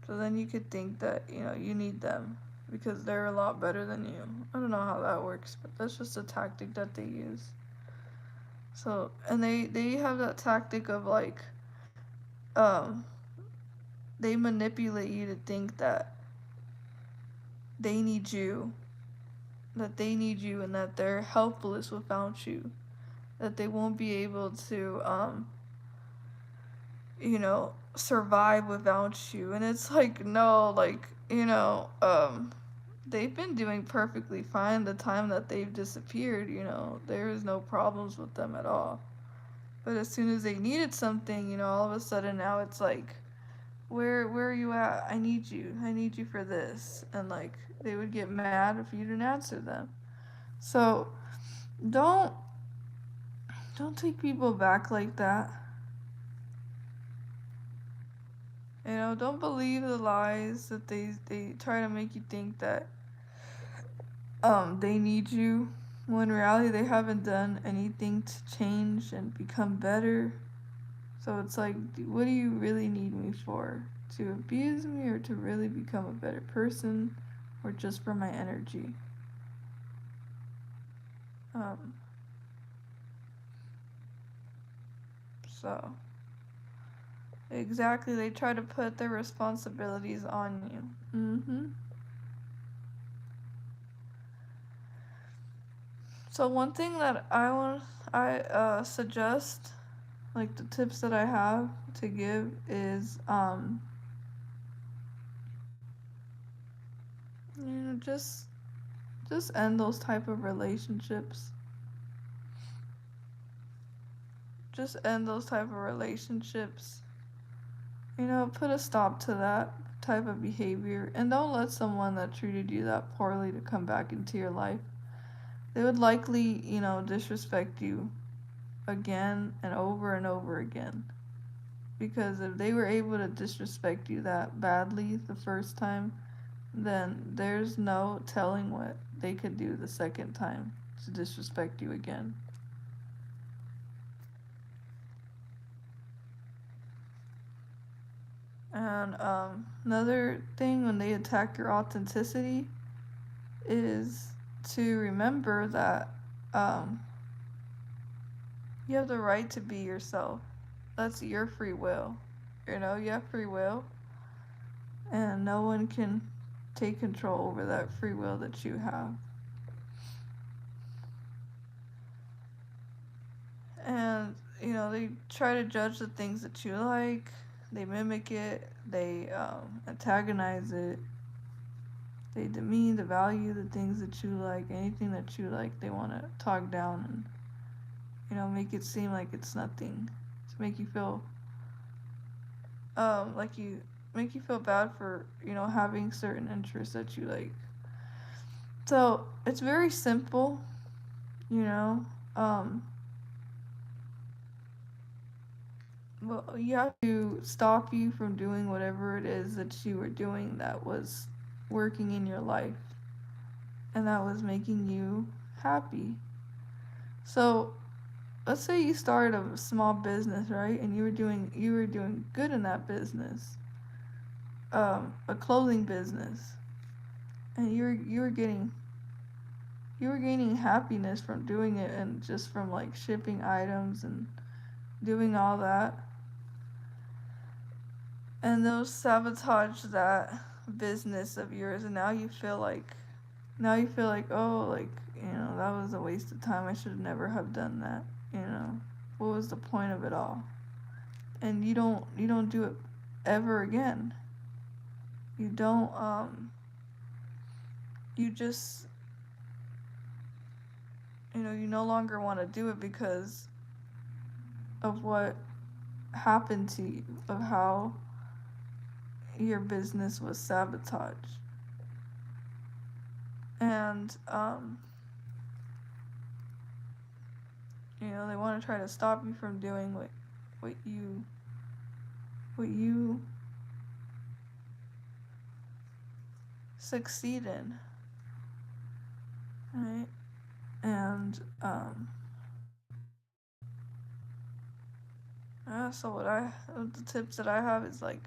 So then you could think that, you need them because they're a lot better than you. I don't know how that works, but that's just a tactic that they use. So, and they have that tactic of, like, um they manipulate you to think they need you, that they need you and that they're helpless without you, that they won't be able to survive without you. And it's like, no, like, they've been doing perfectly fine the time that they've disappeared. There is no problems with them at all. But as soon as they needed something, all of a sudden now it's like, where are you at? I need you for this. And, like, they would get mad if you didn't answer them. So don't don't take people back like that. Don't believe the lies that they try to make you think that they need you, when in reality they haven't done anything to change and become better. So it's like, what do you really need me for? To abuse me, or to really become a better person, or just for my energy? Um, so exactly, they try to put their responsibilities on you. So one thing that I suggest, like, the tips that I have to give is, just end those type of relationships. Just end those type of relationships. Put a stop to that type of behavior, and don't let someone that treated you that poorly to come back into your life. They would likely, disrespect you again and over again. Because if they were able to disrespect you that badly the first time, then there's no telling what they could do the second time to disrespect you again. And another thing, when they attack your authenticity, is to remember that um, you have the right to be yourself. That's your free will. You have free will, and no one can take control over that free will that you have. And, they try to judge the things that you like, they mimic it, they antagonize it, they demean, devalue the things that you like. Anything that you like, they want to talk down and, make it seem like it's nothing, to make you feel like you make you feel bad for, having certain interests that you like. So it's very simple, you know. Um, well, you have to stop you from doing whatever it is that you were doing that was working in your life and that was making you happy. So let's say you started a small business, right? And you were doing good in that business, a clothing business, and you were getting You were gaining happiness from doing it, and just from like shipping items and doing all that. And those sabotage that business of yours, and now you feel like, oh, like, that was a waste of time. I should never have done that. What was the point of it all? And you don't do it ever again. You don't you just, you no longer want to do it because of what happened to you, of how your business was sabotaged. And they want to try to stop you from doing what you succeed in, right? And so the tips that I have is like,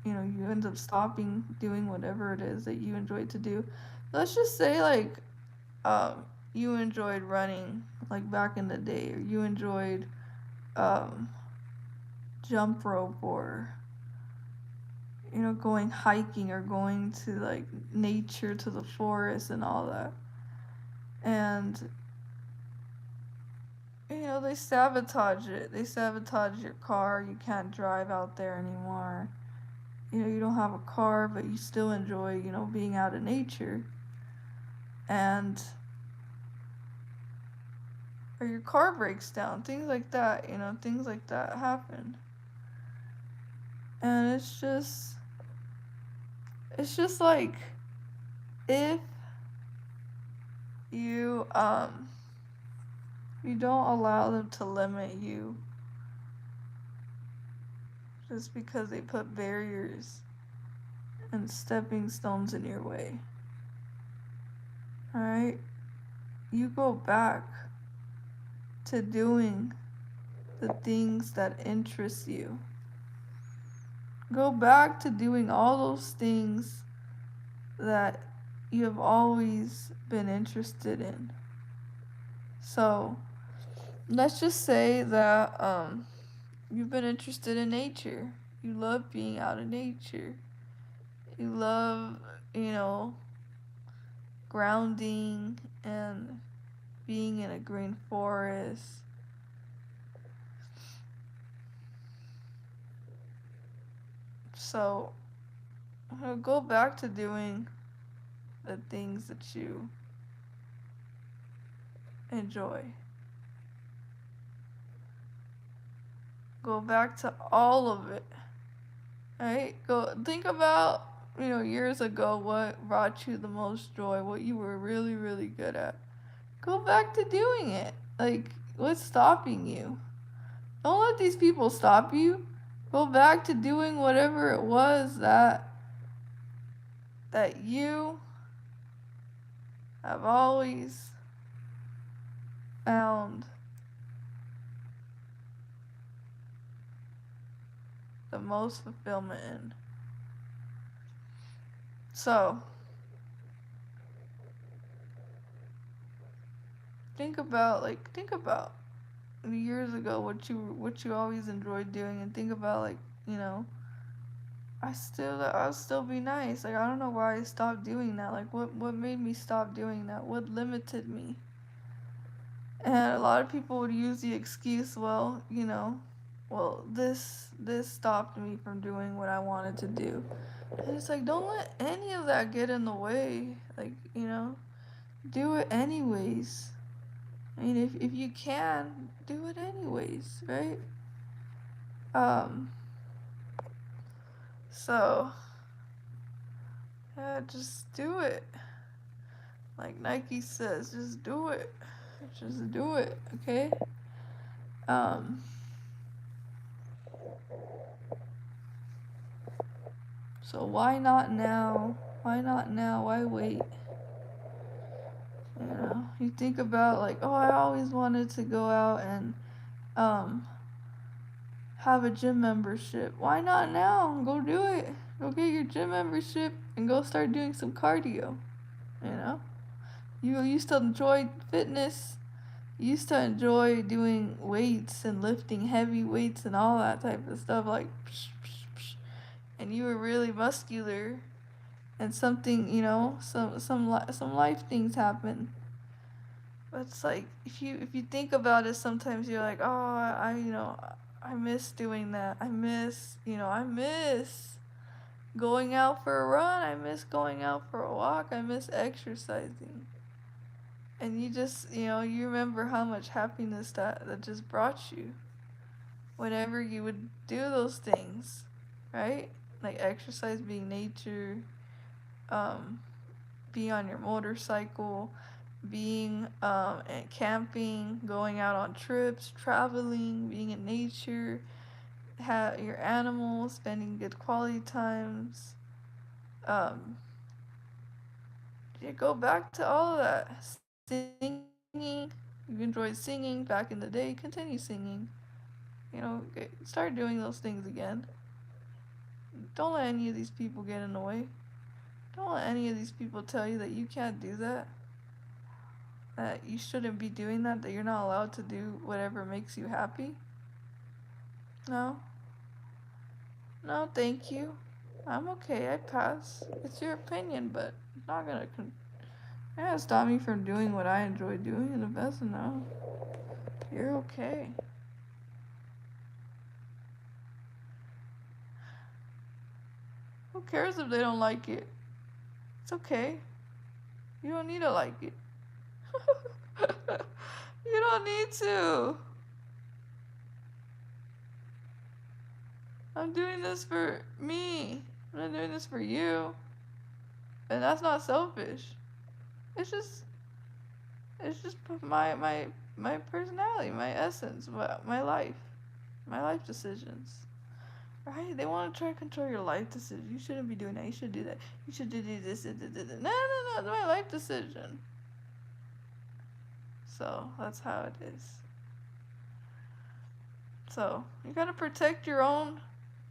you end up stopping doing whatever it is that you enjoy to do. Let's just say like, you enjoyed running like back in the day, or you enjoyed um, jump rope, or going hiking, or going to like nature, to the forest and all that. And they sabotage it. They sabotage your car. You can't drive out there anymore. You don't have a car, but you still enjoy, being out in nature. And or your car breaks down, things like that, things like that happen. And it's just like, if you don't allow them to limit you just because they put barriers and stepping stones in your way. Alright? You go back to doing the things that interest you. Go back to doing all those things that you have always been interested in. So, let's just say that you've been interested in nature. You love being out in nature. You love, grounding and being in a green forest. So, go back to doing the things that you enjoy. Go back to all of it. Right? Go think about, years ago, what brought you the most joy, what you were really, really good at. Go back to doing it. Like, what's stopping you? Don't let these people stop you. Go back to doing whatever it was that you have always found the most fulfillment in. So, think about years ago what you always enjoyed doing, and think about, like, I'll still be nice. Like, I don't know why I stopped doing that. Like, what made me stop doing that? What limited me? And a lot of people would use the excuse, well, this stopped me from doing what I wanted to do. And it's like, don't let any of that get in the way. Like, do it anyways. I mean, if you can, do it anyways, right? So, yeah, just do it. Like Nike says, just do it. Just do it, okay? So why not now? Why not now? Why wait? You think about, like, oh, I always wanted to go out and have a gym membership. Why not now? Go do it. Go get your gym membership and go start doing some cardio. You used to enjoy fitness. You used to enjoy doing weights and lifting heavy weights and all that type of stuff, like, psh, psh, psh. And you were really muscular. And something, some life things happen. But it's like if you think about it, sometimes you're like, oh, I miss doing that. I miss going out for a run. I miss going out for a walk. I miss exercising. And you just, you remember how much happiness that just brought you whenever you would do those things, right? Like exercise, being nature, um, being on your motorcycle, being at camping, going out on trips, traveling, being in nature, have your animals, spending good quality times. Um, you go back to all of that. Singing, you enjoyed singing back in the day, continue singing. Start doing those things again. Don't let any of these people get in the way. Don't let any of these people tell you that you can't do that you shouldn't be doing that you're not allowed to do whatever makes you happy. No. No, thank you. I'm okay, I pass. It's your opinion, but it's not gonna stop me from doing what I enjoy doing in the best. No. You're okay. Who cares if they don't like it? It's okay. You don't need to like it. You don't need to. I'm doing this for me. I'm not doing this for you. And that's not selfish. It's just it's just my personality, my essence, my life decisions. Right? They want to try to control your life decisions. You shouldn't be doing that. You should do that. You should do this. No, no. It's my life decision. So that's how it is. So you gotta protect your own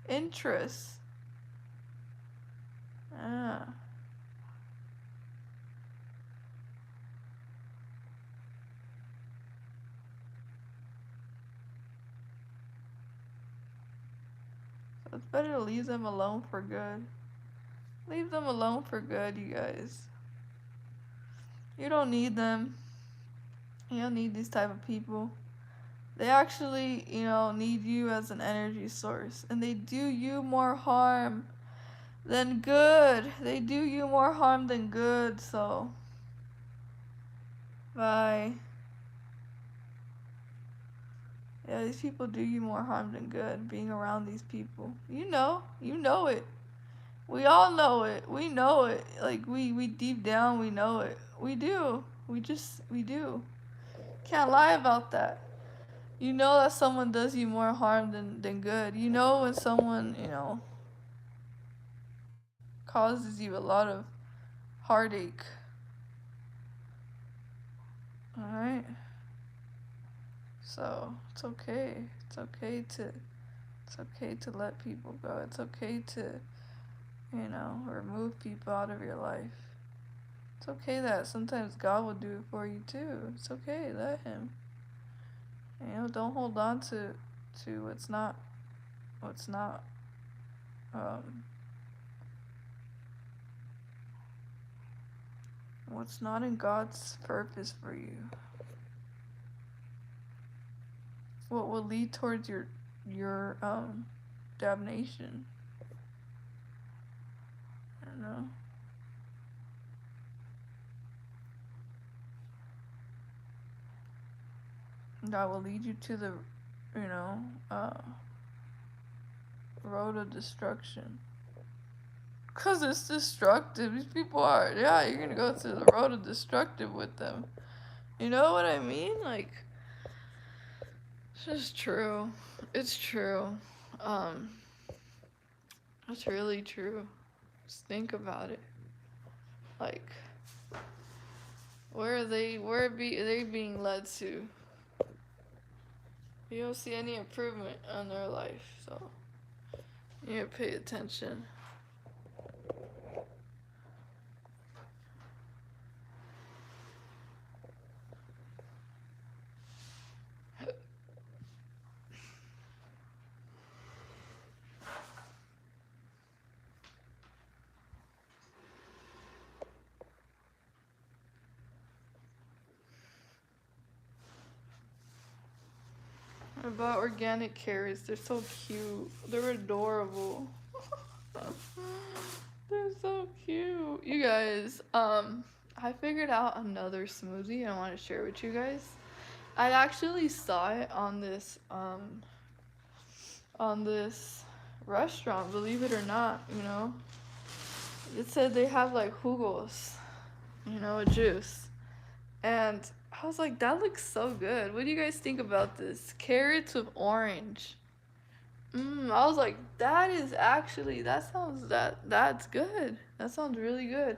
interests. Yeah. So it's better to leave them alone for good. Leave them alone for good, you guys. You don't need them. You don't need these type of people. They actually, need you as an energy source. And they do you more harm than good. They do you more harm than good, so. Bye. Yeah, these people do you more harm than good, being around these people. You know it. We all know it. We know it. Like, we deep down, we know it. We do. We do. Can't lie about that. You know that someone does you more harm than good. You know when someone, causes you a lot of heartache. Alright? So, it's okay. It's okay to let people go. It's okay to, remove people out of your life. It's okay that sometimes God will do it for you too. It's okay, let him. Don't hold on to what's not um what's not in God's purpose for you. What will lead towards your damnation. I don't know. That will lead you to the you know, uh road of destruction. Cause it's destructive. These people are, yeah, you're gonna go to the road of destructive with them. You know what I mean? Like, it's just true. It's true. Um, it's really true. Just think about it. Like, they being led to? You don't see any improvement in their life, so you need to pay attention. about organic carrots. They're so cute. They're adorable. They're so cute. You guys, I figured out another smoothie I want to share with you guys. I actually saw it on this restaurant, believe it or not, you know. It said they have like jugos, you know, a juice. And I was like, that looks so good. What do you guys think about this? Carrots with orange. I was like, that's good. That sounds really good.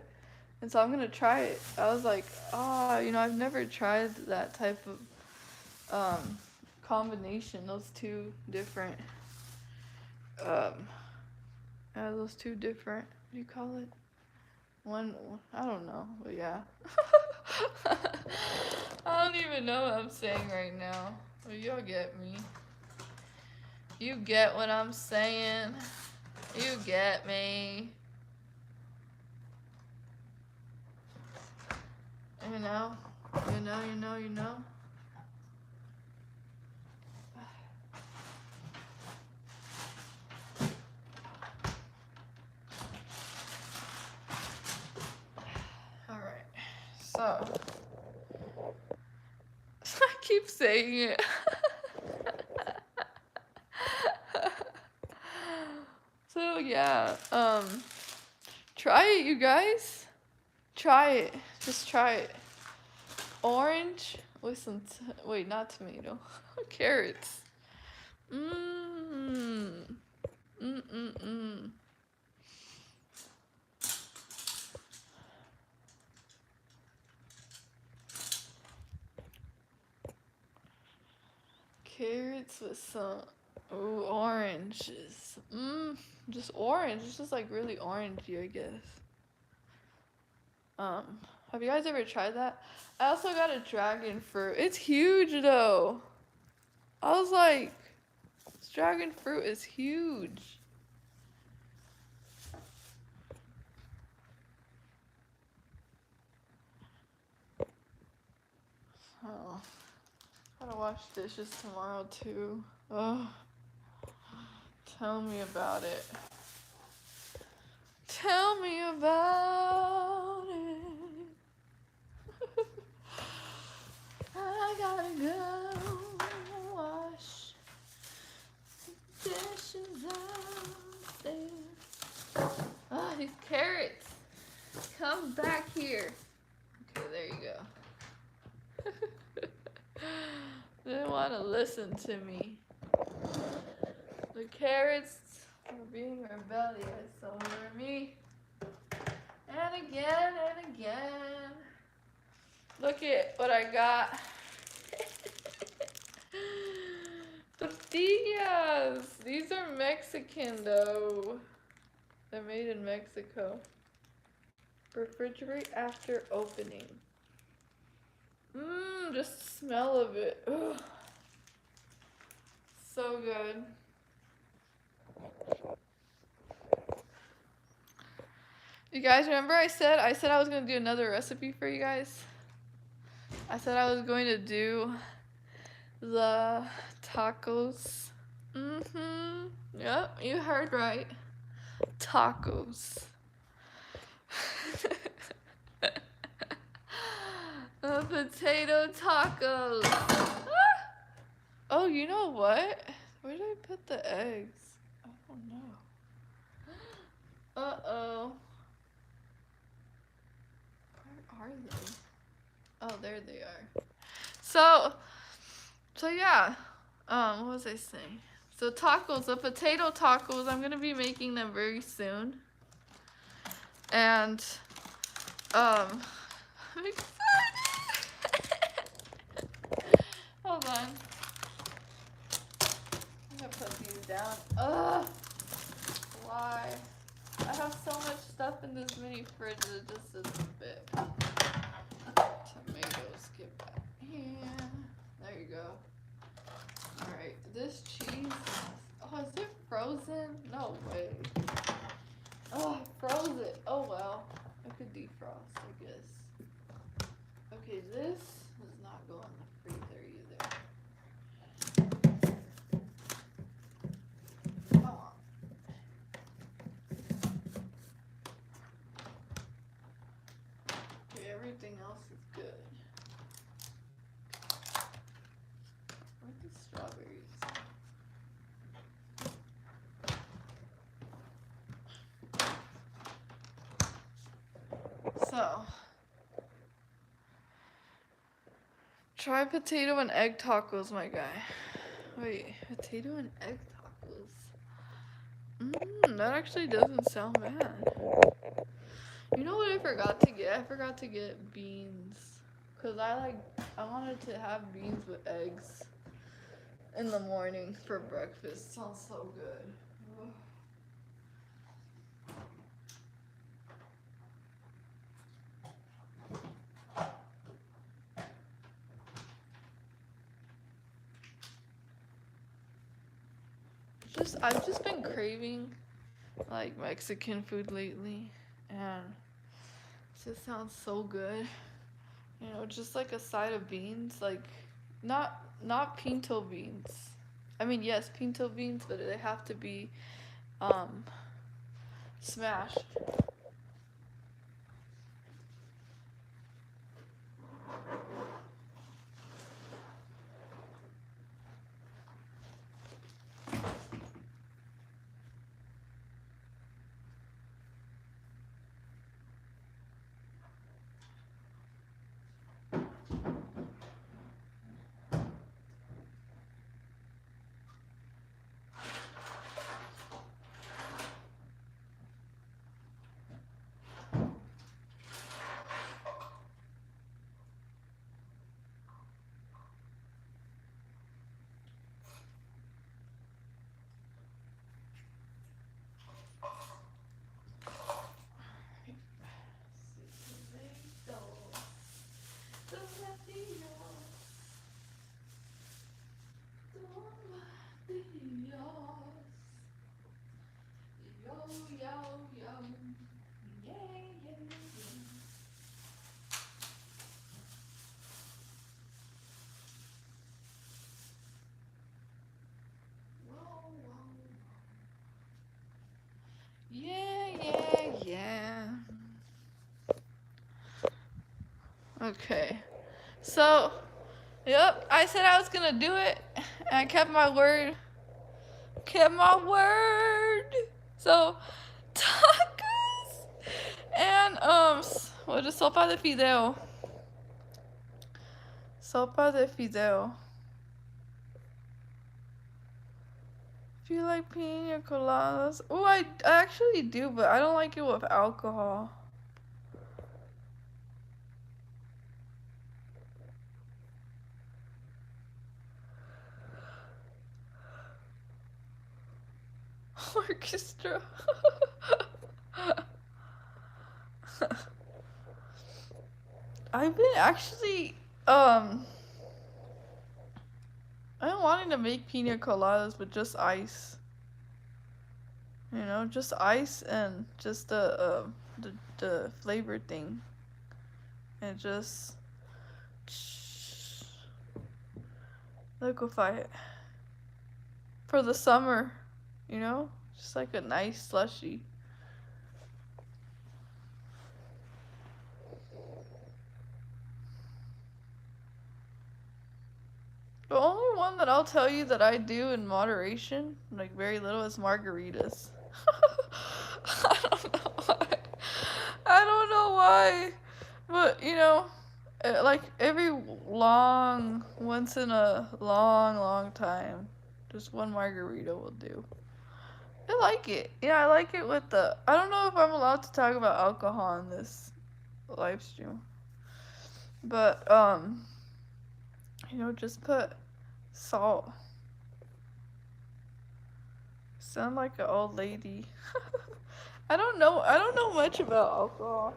And so I'm gonna try it. I was like, you know, I've never tried that type of combination. Those two different, what do you call it? One, I don't know, but yeah. I don't even know what I'm saying right now. But you'll get me. You get what I'm saying. You get me. You know. Alright. So. I keep saying it. So yeah, try it, you guys. Try it. Just try it. Orange with some wait, not tomato. Carrots. Carrots with some oranges. Just orange. It's just like really orangey, I guess. Have you guys ever tried that? I also got a dragon fruit. It's huge though. I was like, this dragon fruit is huge. Oh, gotta wash dishes tomorrow too. Oh, tell me about it. Tell me about it. I gotta go wash the dishes out there. Oh, these carrots. Come back here. Okay, there you go. They didn't want to listen to me. The carrots are being rebellious over me. And again and again. Look at what I got. Tortillas. These are Mexican though. They're made in Mexico. Refrigerate after opening. Just the smell of it. Ugh. So good. You guys remember I said I was going to do another recipe for you guys? I said I was going to do the tacos. Yep, you heard right. Tacos. Potato tacos. Oh, you know what? Where did I put the eggs? I don't know. Uh-oh. Where are they? Oh, there they are. So yeah. What was I saying? So tacos, the potato tacos, I'm gonna be making them very soon. And I'm excited. Hold on. I'm gonna put these down. Ugh. Why? I have so much stuff in this mini fridge that just doesn't fit. Tomatoes, get back here. There you go. Alright, this cheese. Oh, is it frozen? No way. Oh, I froze it. Oh well. I could defrost, I guess. Okay, this does not go in the freezer either. Try potato and egg tacos, my guy. Wait, potato and egg tacos. That actually doesn't sound bad. You know what I forgot to get? I forgot to get beans. Cause I wanted to have beans with eggs in the morning for breakfast. Sounds so good. Ugh. I've just been craving like Mexican food lately, and it just sounds so good. You know, just like a side of beans, like not pinto beans. I mean, yes, pinto beans, but they have to be um smashed. Yeah. Okay. So, yep, I said I was gonna do it, and I kept my word. Kept my word. So, tacos and what is sopa de fideo? Sopa de fideo. Do you like pina coladas? Oh, I actually do, but I don't like it with alcohol. Orchestra. I've been actually I'm wanting to make pina coladas with just ice. You know, just ice and just the flavor thing, and just liquefy it for the summer. You know, just like a nice slushy. The only one that I'll tell you that I do in moderation, like very little, is margaritas. I don't know why. I don't know why. But, you know, like every once in a long time, just one margarita will do. I like it. Yeah, I like it with I don't know if I'm allowed to talk about alcohol in this live stream. But, you know, just put salt. Sound like an old lady. I don't know much about alcohol.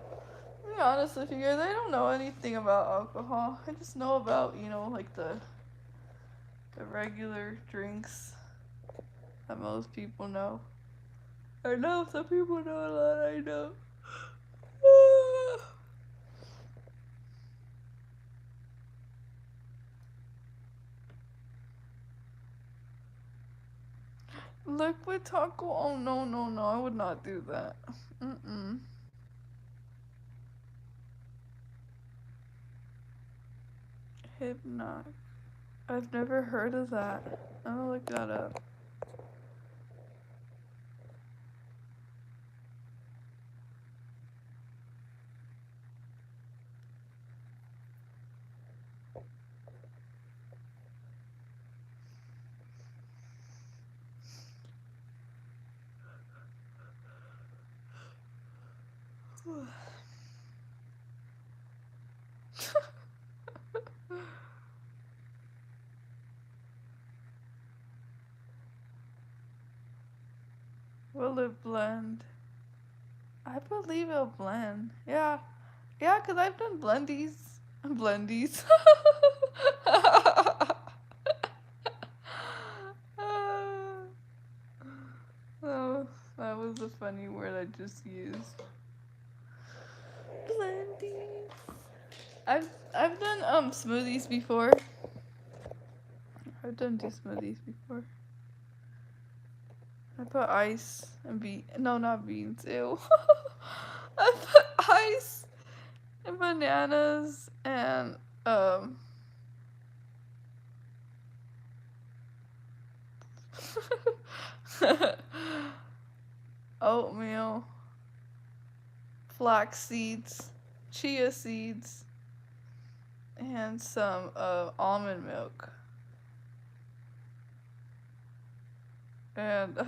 To be honest with you guys, I don't know anything about alcohol. I just know about, you know, like the regular drinks that most people know. I know some people know a lot, I know. Liquid taco? Oh, no, I would not do that. Hypnotic. I've never heard of that. I'm gonna look that up. Will it blend? I believe it'll blend. Yeah. Yeah, because I've done blendies. Blendies. Oh, that was a funny word I just used. Blendies. I've done smoothies before. I've done two smoothies before. I put ice and no, not beans. Ew. I put ice and bananas and oatmeal, flax seeds, chia seeds, and some almond milk. And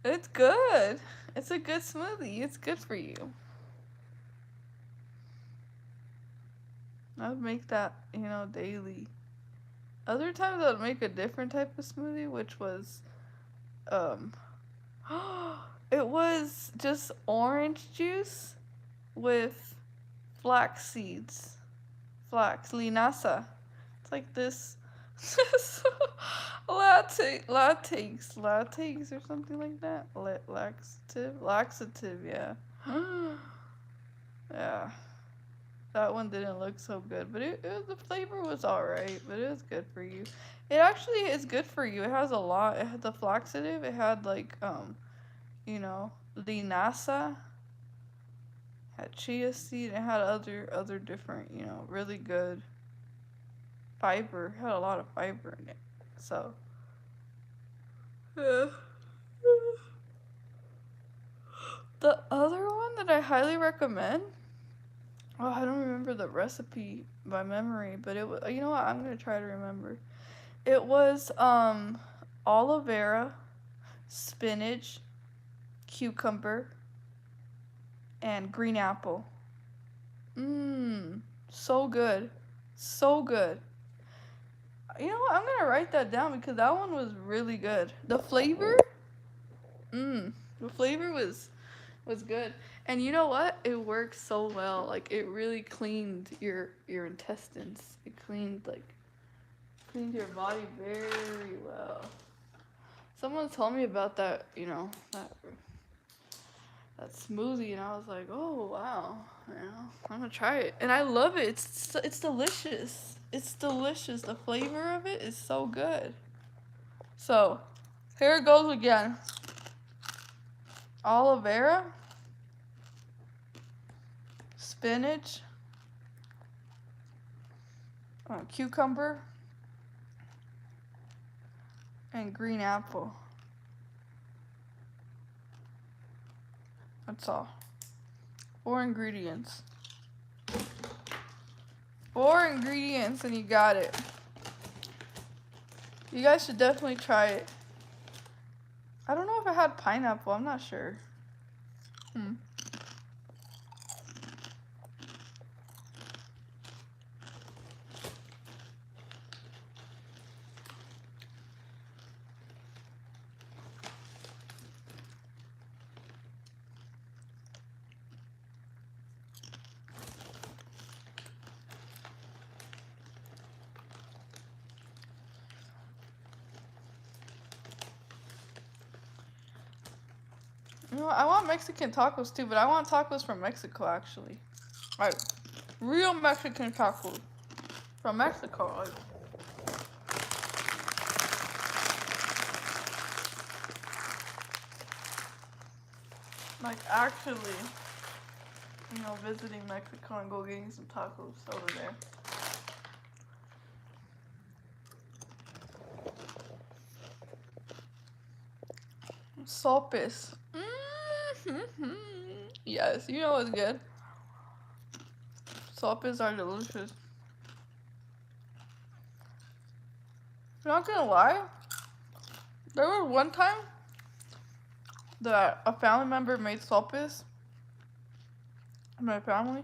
it's good. It's a good smoothie. It's good for you. I would make that, daily. Other times I would make a different type of smoothie, which was it was just orange juice with flax seeds. Flax, linaza. It's like this latex or something like that. Laxative, yeah. Yeah. That one didn't look so good, but the flavor was alright, but it was good for you. It actually is good for you. It has a lot. It had the flaxative. It had like linaza. Had chia seed. It had other different really good fiber. It had a lot of fiber in it. So yeah. The other one that I highly recommend. Oh, I don't remember the recipe by memory, but it was, you know what, I'm gonna try to remember. It was aloe vera, spinach, cucumber, and green apple. So good. So good. You know what, I'm gonna write that down because that one was really good. The flavor, the flavor was good. And you know what? It works so well. Like it really cleaned your intestines. It cleaned your body very well. Someone told me about that, that smoothie, and I was like, oh wow, I'm gonna try it. And I love it. It's delicious. It's delicious. The flavor of it is so good. So here it goes again. Aloe vera, spinach, cucumber, and green apple. That's all. 4 ingredients. 4 ingredients and you got it. You guys should definitely try it. I don't know if I had pineapple. I'm not sure. You know, I want Mexican tacos too, but I want tacos from Mexico actually. Like real Mexican tacos from Mexico. Like actually, visiting Mexico and go getting some tacos over there. Sopes. Yes, you know it's good. Sopes are delicious. Not gonna lie, there was one time that a family member made sopes, my family,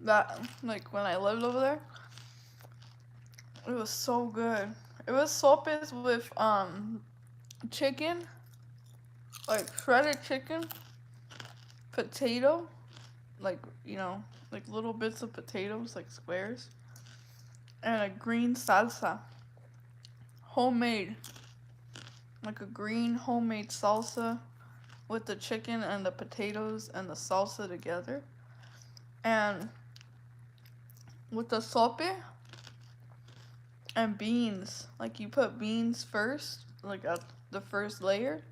that like when I lived over there, it was so good. It was sopes with chicken, like shredded chicken, potato, like like little bits of potatoes, like squares, and a green salsa, homemade, like a green homemade salsa with the chicken and the potatoes and the salsa together. And with the sope and beans, like you put beans first, like at the first layer,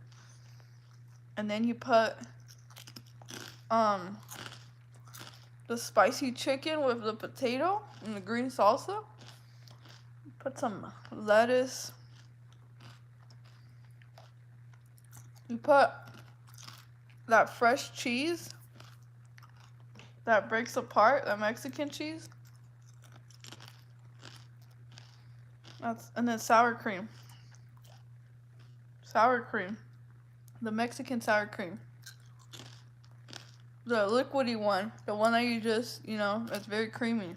and then you put the spicy chicken with the potato and the green salsa. Put some lettuce. You put that fresh cheese that breaks apart, that Mexican cheese. And then sour cream. Sour cream. The Mexican sour cream. The liquidy one. The one that you just, it's very creamy.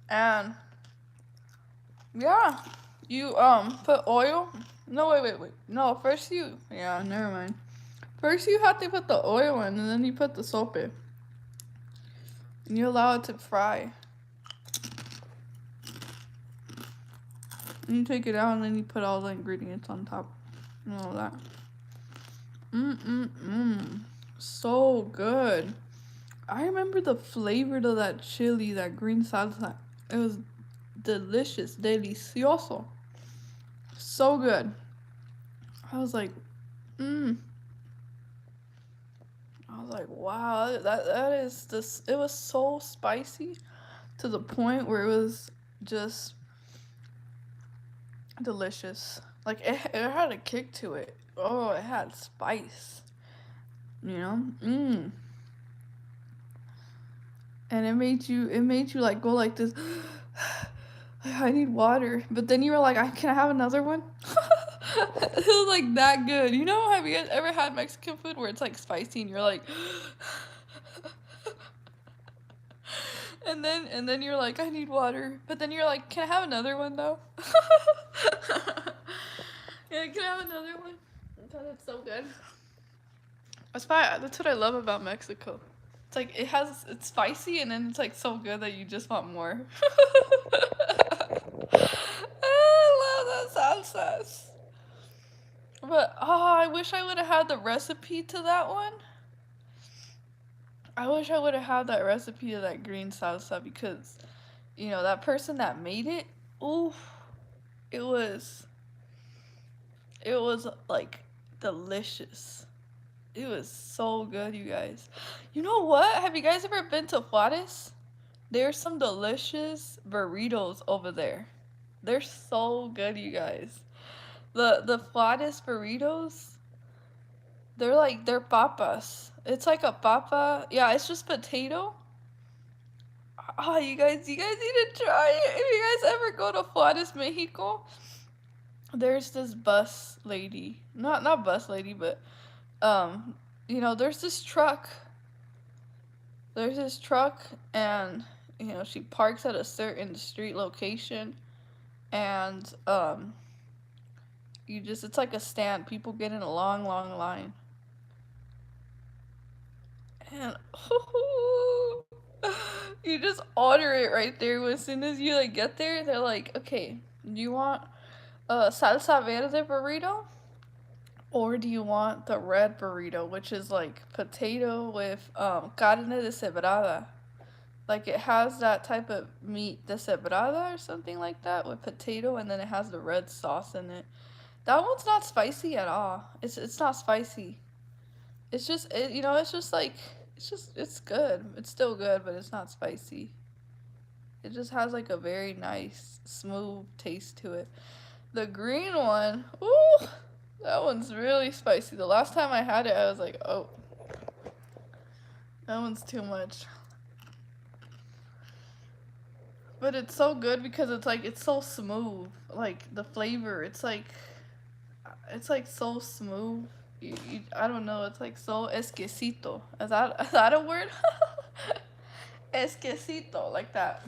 And yeah, you put oil. No, wait. No, first never mind. First you have to put the oil in, and then you put the soap in. And you allow it to fry. And you take it out, and then you put all the ingredients on top. And all that. So good. I remember the flavor of that chili, that green salsa. It was delicious. Delicioso. So good. I was like, I was like, wow, that is this. It was so spicy to the point where it was just delicious. Like it had a kick to it. Oh, it had spice. And it made you like go like this. I need water. But then you were like, can I have another one? It was like that good. Have you guys ever had Mexican food where it's like spicy and you're like and then you're like, I need water. But then you're like, can I have another one though? Yeah, can I have another one? Because it's so good. That's what I love about Mexico. It's like it's spicy and then it's like so good that you just want more. I love that salsas. But I wish I would have had the recipe to that one. I wish I would have had that recipe of that green salsa because, that person that made it, ooh, it was like delicious. It was so good, you guys. You know what? Have you guys ever been to Juarez? There's some delicious burritos over there. They're so good, you guys. The Juarez burritos, they're papas. It's like a papa. Yeah, it's just potato. Oh, you guys need to try it. If you guys ever go to Juarez, Mexico, there's this bus lady. Not bus lady, but there's this truck. There's this truck and she parks at a certain street location and it's like a stand. People get in a long, long line. And you just order it right there. As soon as you get there, they're like, okay, do you want a salsa verde burrito? Or do you want the red burrito, which is like potato with carne deshebrada? Like it has that type of meat, deshebrada or something like that, with potato, and then it has the red sauce in it. That one's not spicy at all. It's not spicy. It's just it's good. It's still good, but it's not spicy. It just has like a very nice, smooth taste to it. The green one, ooh, that one's really spicy. The last time I had it, I was like, oh, that one's too much. But it's so good because it's so smooth. Like the flavor, it's like so smooth. I don't know. It's like so esquisito. Is that a word? Esquisito, like that.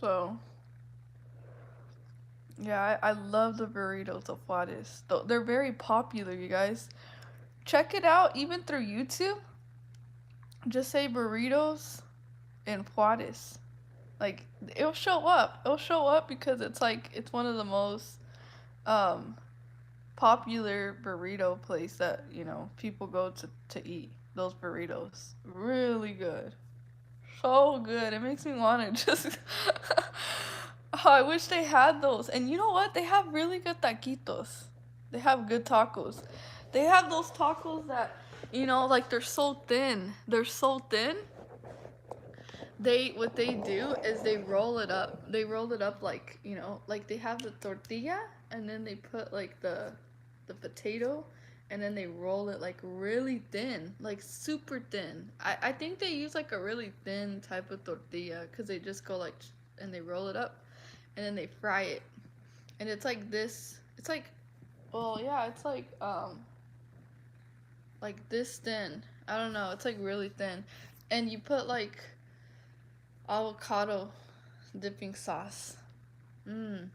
So yeah, I love the burritos of Juarez. They're very popular, you guys. Check it out, even through YouTube. Just say burritos in Juarez. Like it'll show up. It'll show up because it's like it's one of the most um popular burrito place that, people go to eat. Those burritos. Really good. So good. It makes me want to just oh, I wish they had those. And you know what? They have really good taquitos. They have good tacos. They have those tacos that, like they're so thin. They're so thin. What they do is they roll it up. They roll it up like, like they have the tortilla and then they put like the potato and then they roll it like really thin, like super thin. I think they use like a really thin type of tortilla because they just go like and they roll it up and then they fry it. And it's like this, it's like, well, yeah, it's like this thin. I don't know, it's like really thin. And you put like avocado dipping sauce. Mmm.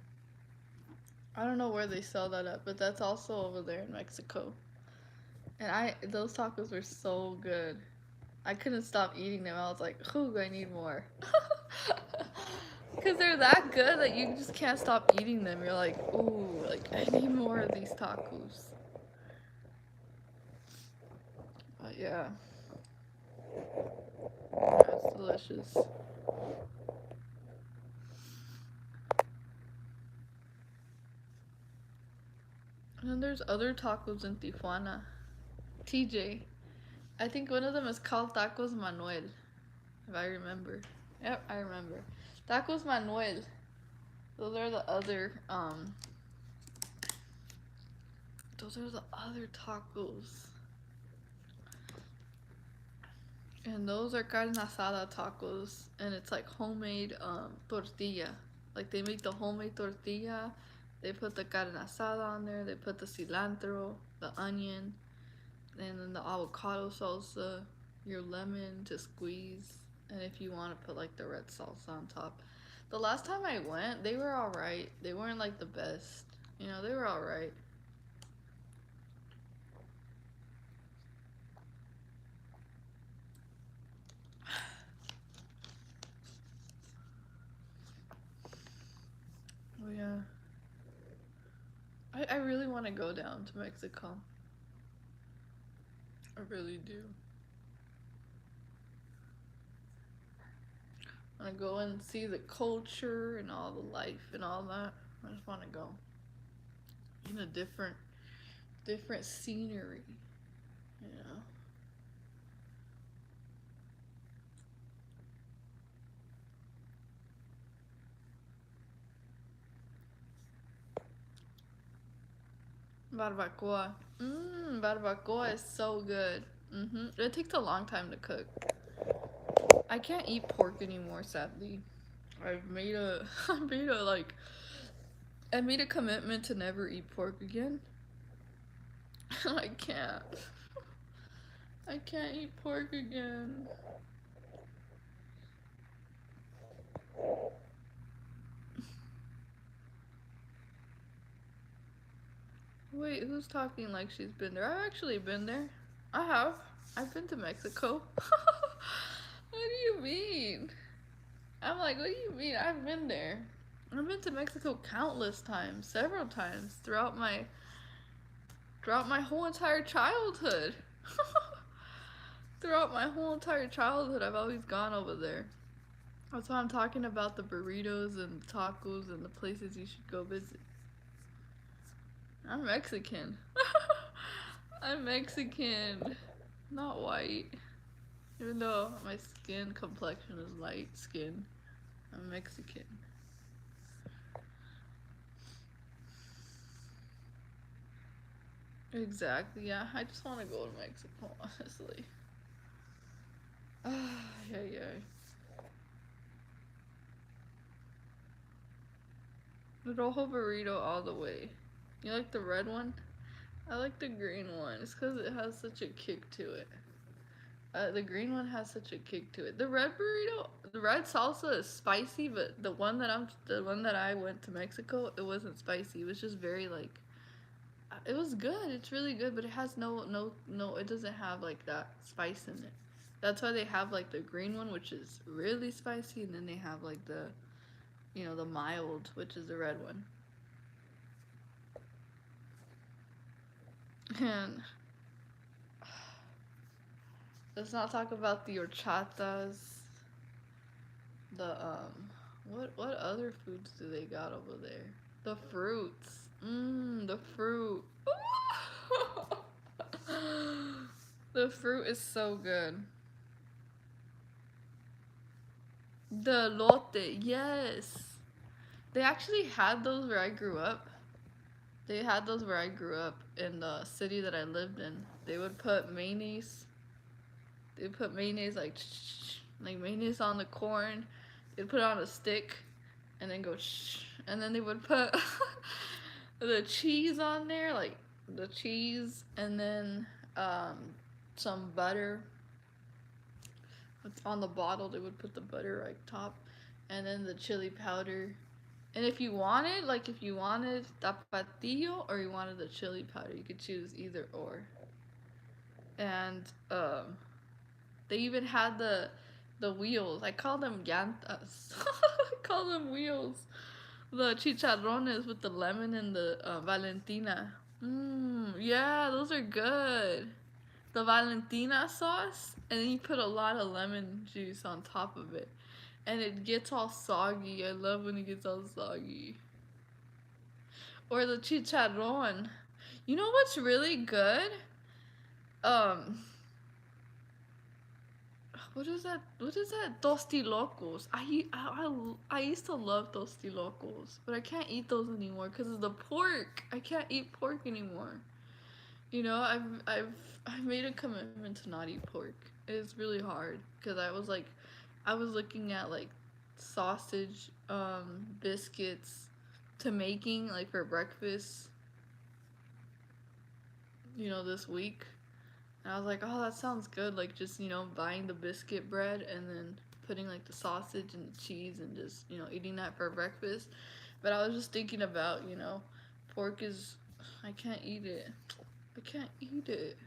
I don't know where they sell that at, but that's also over there in Mexico. And those tacos were so good. I couldn't stop eating them. I was like, ooh, I need more. Because they're that good that you just can't stop eating them. You're like, ooh, like I need more of these tacos. But yeah, it's delicious. And then there's other tacos in Tijuana. TJ. I think one of them is called Tacos Manuel, if I remember. Yep, I remember. Tacos Manuel. Those are the other tacos. And those are carne asada tacos. And it's like homemade tortilla. Like they make the homemade tortilla. They put the carne asada on there. They put the cilantro, the onion, and then the avocado salsa, your lemon to squeeze. And if you want to put like the red salsa on top. The last time I went, they were alright. They weren't like the best. They were alright. Oh yeah. I really want to go down to Mexico. I really do. I want to go and see the culture and all the life and all that. I just want to go in a different scenery, you know. Barbacoa. Barbacoa is so good. It takes a long time to cook. I can't eat pork anymore, sadly. I've made a, I made a commitment to never eat pork again. I can't. I can't eat pork again. Wait, who's talking like she's been there? I've actually been there. I have. I've been to Mexico. What do you mean? I'm like, what do you mean? I've been there. I've been to Mexico countless times, several times throughout my whole entire childhood. Throughout my whole entire childhood, I've always gone over there. That's why I'm talking about the burritos and tacos and the places you should go visit. I'm Mexican. I'm Mexican, not white. Even though my skin complexion is light skin, I'm Mexican. Exactly, yeah. I just want to go to Mexico, honestly. Yeah, yeah. The rojo burrito all the way. You like the red one? I like the green one. It's because it has such a kick to it. The green one has such a kick to it. The red burrito, the red salsa is spicy, but the one that I went to Mexico, it wasn't spicy. It was just very like, it was good. It's really good, but it has no. It doesn't have like that spice in it. That's why they have like the green one, which is really spicy, and then they have like the mild, which is the red one. And let's not talk about the horchatas. What other foods do they got over there? The fruits. The fruit. The fruit is so good. The lote, yes. They actually had those where I grew up. They had those where I grew up in the city that I lived in. They would put mayonnaise. They put mayonnaise like mayonnaise on the corn. They'd put it on a stick, and then go and then they would put the cheese on there, like the cheese, and then some butter. On the bottle, they would put the butter right top, and then the chili powder. And if you wanted tapatio or you wanted the chili powder, you could choose either or. And they even had the wheels. I call them llantas. I call them wheels. The chicharrones with the lemon and the Valentina. Yeah, those are good. The Valentina sauce, and then you put a lot of lemon juice on top of it. And it gets all soggy. I love when it gets all soggy. Or the chicharron. You know what's really good? Um, what is that? What is that? Tostilocos. I used to love tostilocos, but I can't eat those anymore because of the pork. I can't eat pork anymore. I've made a commitment to not eat pork. It's really hard because I was looking at like sausage, biscuits to making like for breakfast, this week. And I was like, oh, that sounds good. Like just, buying the biscuit bread and then putting like the sausage and the cheese and just, eating that for breakfast. But I was just thinking about, pork is, I can't eat it. I can't eat it.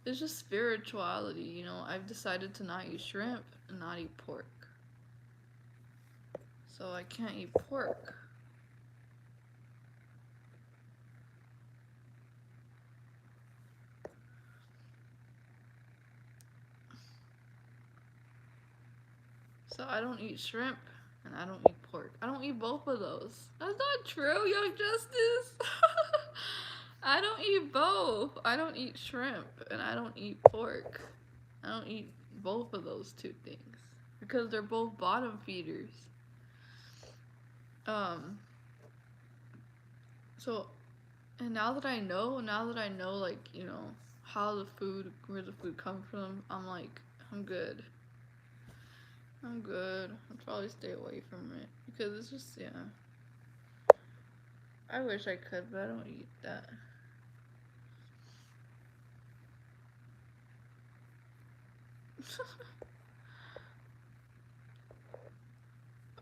It's just spirituality. I've decided to not eat shrimp and not eat pork. So I can't eat pork. So I don't eat shrimp and I don't eat pork. I don't eat both of those. That's not true, Young Justice. I don't eat both. I don't eat shrimp and I don't eat pork. I don't eat both of those two things because they're both bottom feeders. Um so and now that I know, like, where the food comes from, I'm like, I'm good. I'm good. I'll probably stay away from it because it's just, yeah. I wish I could, but I don't eat that.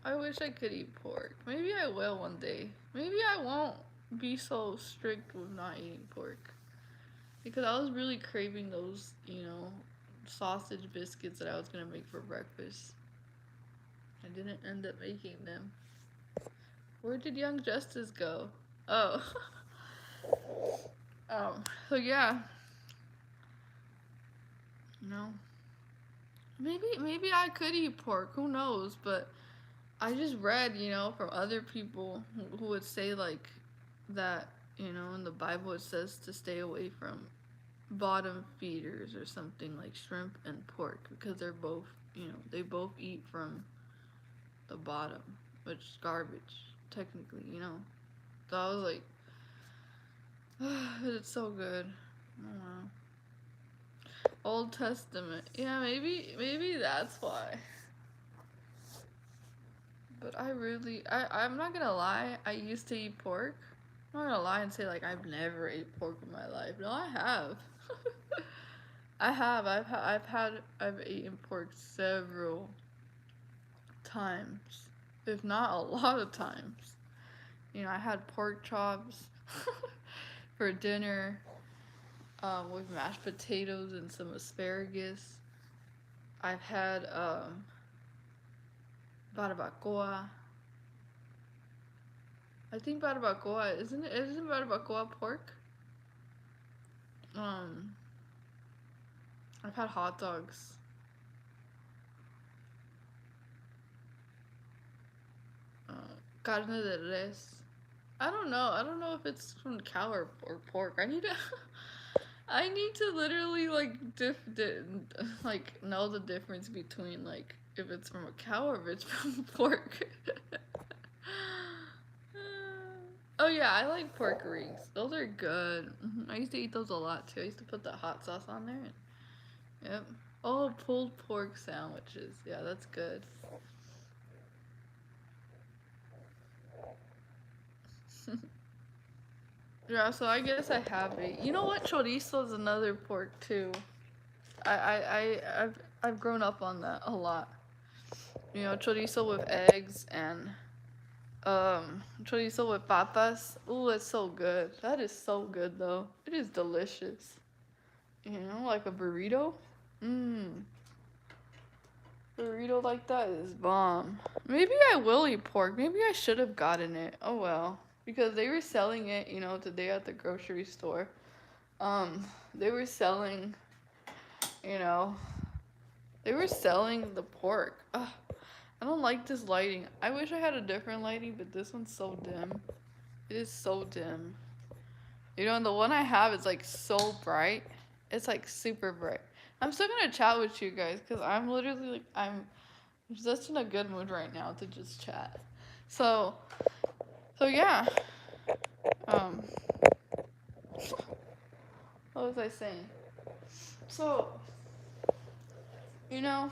I wish I could eat pork. Maybe I will one day. Maybe I won't be so strict with not eating pork. Because I was really craving those, sausage biscuits that I was going to make for breakfast. I didn't end up making them. Where did Young Justice go? Oh. So yeah. Maybe I could eat pork. Who knows? But I just read, from other people who would say like that, in the Bible it says to stay away from bottom feeders or something like shrimp and pork because they're both, they both eat from the bottom, which is garbage, technically, So I was like, it's so good. Oh wow. Old Testament. Yeah, maybe that's why. But I'm not gonna lie, I used to eat pork. I'm not gonna lie and say like I've never ate pork in my life. No, I have. I have. I've eaten pork several times, if not a lot of times. You know, I had pork chops for dinner, with mashed potatoes and some asparagus. I've had barbacoa. I think barbacoa isn't barbacoa pork? Um, I've had hot dogs. Uh, Carne de res. I don't know. I don't know if it's from cow or pork. I need to literally like know the difference between like if it's from a cow or if it's from pork. Oh yeah, I like pork rings. Those are good. I used to eat those a lot too. I used to put the hot sauce on there. Yep. Oh, pulled pork sandwiches. Yeah, that's good. Yeah, so I guess I have it. You know what? Chorizo is another pork too. I've grown up on that a lot. You know, chorizo with eggs and chorizo with papas. Ooh, it's so good. That is so good though. It is delicious. You know, like a burrito. Mmm. Burrito like that is bomb. Maybe I will eat pork. Maybe I should have gotten it. Oh well. Because they were selling it, you know, today at the grocery store. They were selling, you know, they were selling the pork. Ugh, I don't like this lighting. I wish I had a different lighting, but this one's so dim. It is so dim. You know, and the one I have is like so bright. It's like super bright. I'm still gonna chat with you guys because I'm literally like, I'm just in a good mood right now to just chat. So, so yeah. Um, what was I saying? So, you know,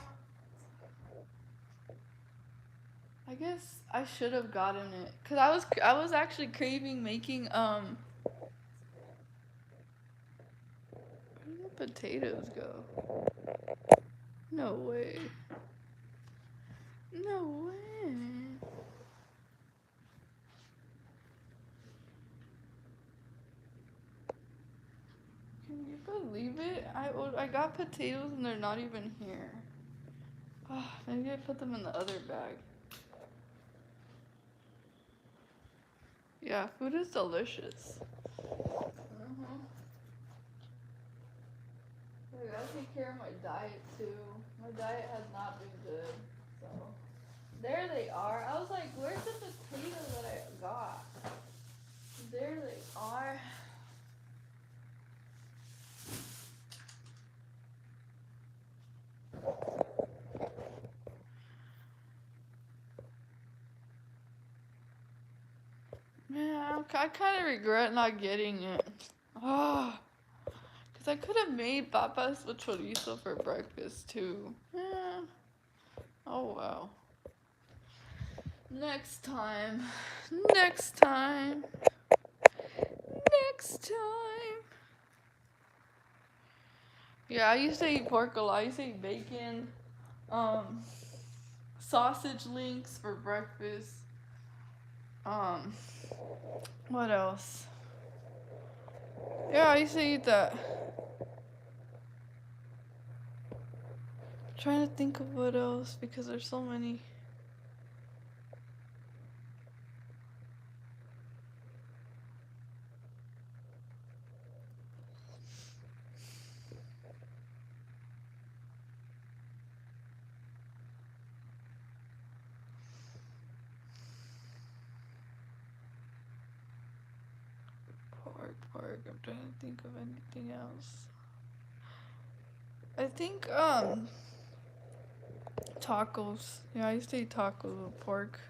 I guess I should have gotten it because I was actually craving making where did the potatoes go? No way. No way. Can you believe it? I got potatoes and they're not even here. Oh, maybe I put them in the other bag. Yeah, food is delicious. I gotta take care of my diet too. My diet has not been good. So there they are. I was like, where's the potato that I got? There they are. Man, I kind of regret not getting it. Oh, because I could have made papas with chorizo for breakfast too. Yeah. Oh well. Next time. Next time. Next time. Yeah, I used to eat pork a lot. I used to eat bacon, um, sausage links for breakfast. Um, what else? Yeah, I used to eat that. Trying to think of what else because there's so many. Pork. I'm trying to think of anything else. I think tacos. Yeah, I used to eat tacos with pork.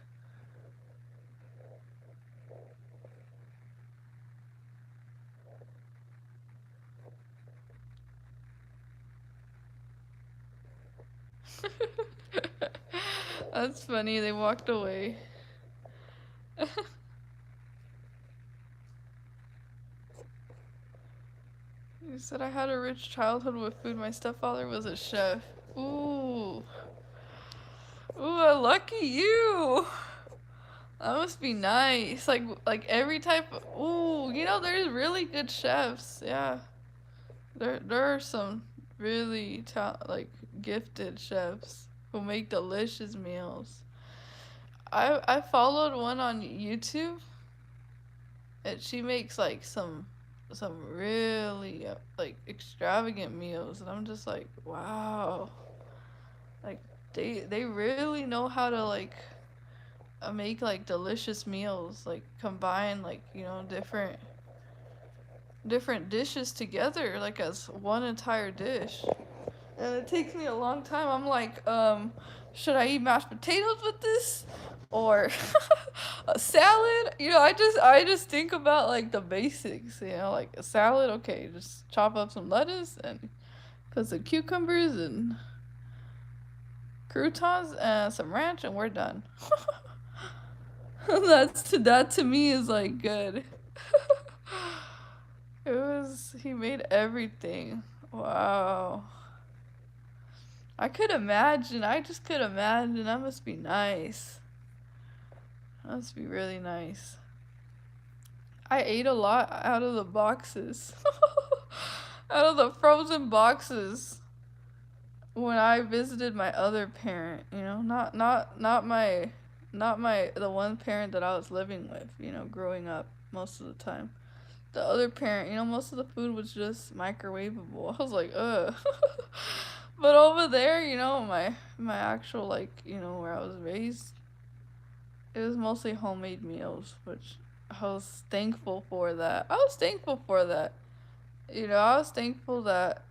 That's funny. They walked away. You said I had a rich childhood with food. My stepfather was a chef. Ooh. Ooh, lucky you. That must be nice. Like every type of, ooh, there's really good chefs. Yeah. There are some really like gifted chefs who make delicious meals. I followed one on YouTube, and she makes like some really like extravagant meals, and I'm just like, wow. Like they really know how to like make like delicious meals, like combine like, different dishes together like as one entire dish. And it takes me a long time. I'm like, should I eat mashed potatoes with this, or a salad? I just think about like the basics. Like a salad. Okay, just chop up some lettuce and put some cucumbers and croutons and some ranch, and we're done. That to me is like good. He made everything. Wow. I could imagine. I just could imagine. That must be nice. That must be really nice. I ate a lot out of the boxes. Out of the frozen boxes when I visited my other parent, not my the one parent that I was living with, growing up most of the time. The other parent, most of the food was just microwavable. I was like, ugh. But over there, my actual like, where I was raised, it was mostly homemade meals, which I was thankful for that. I was thankful for that. I was thankful that,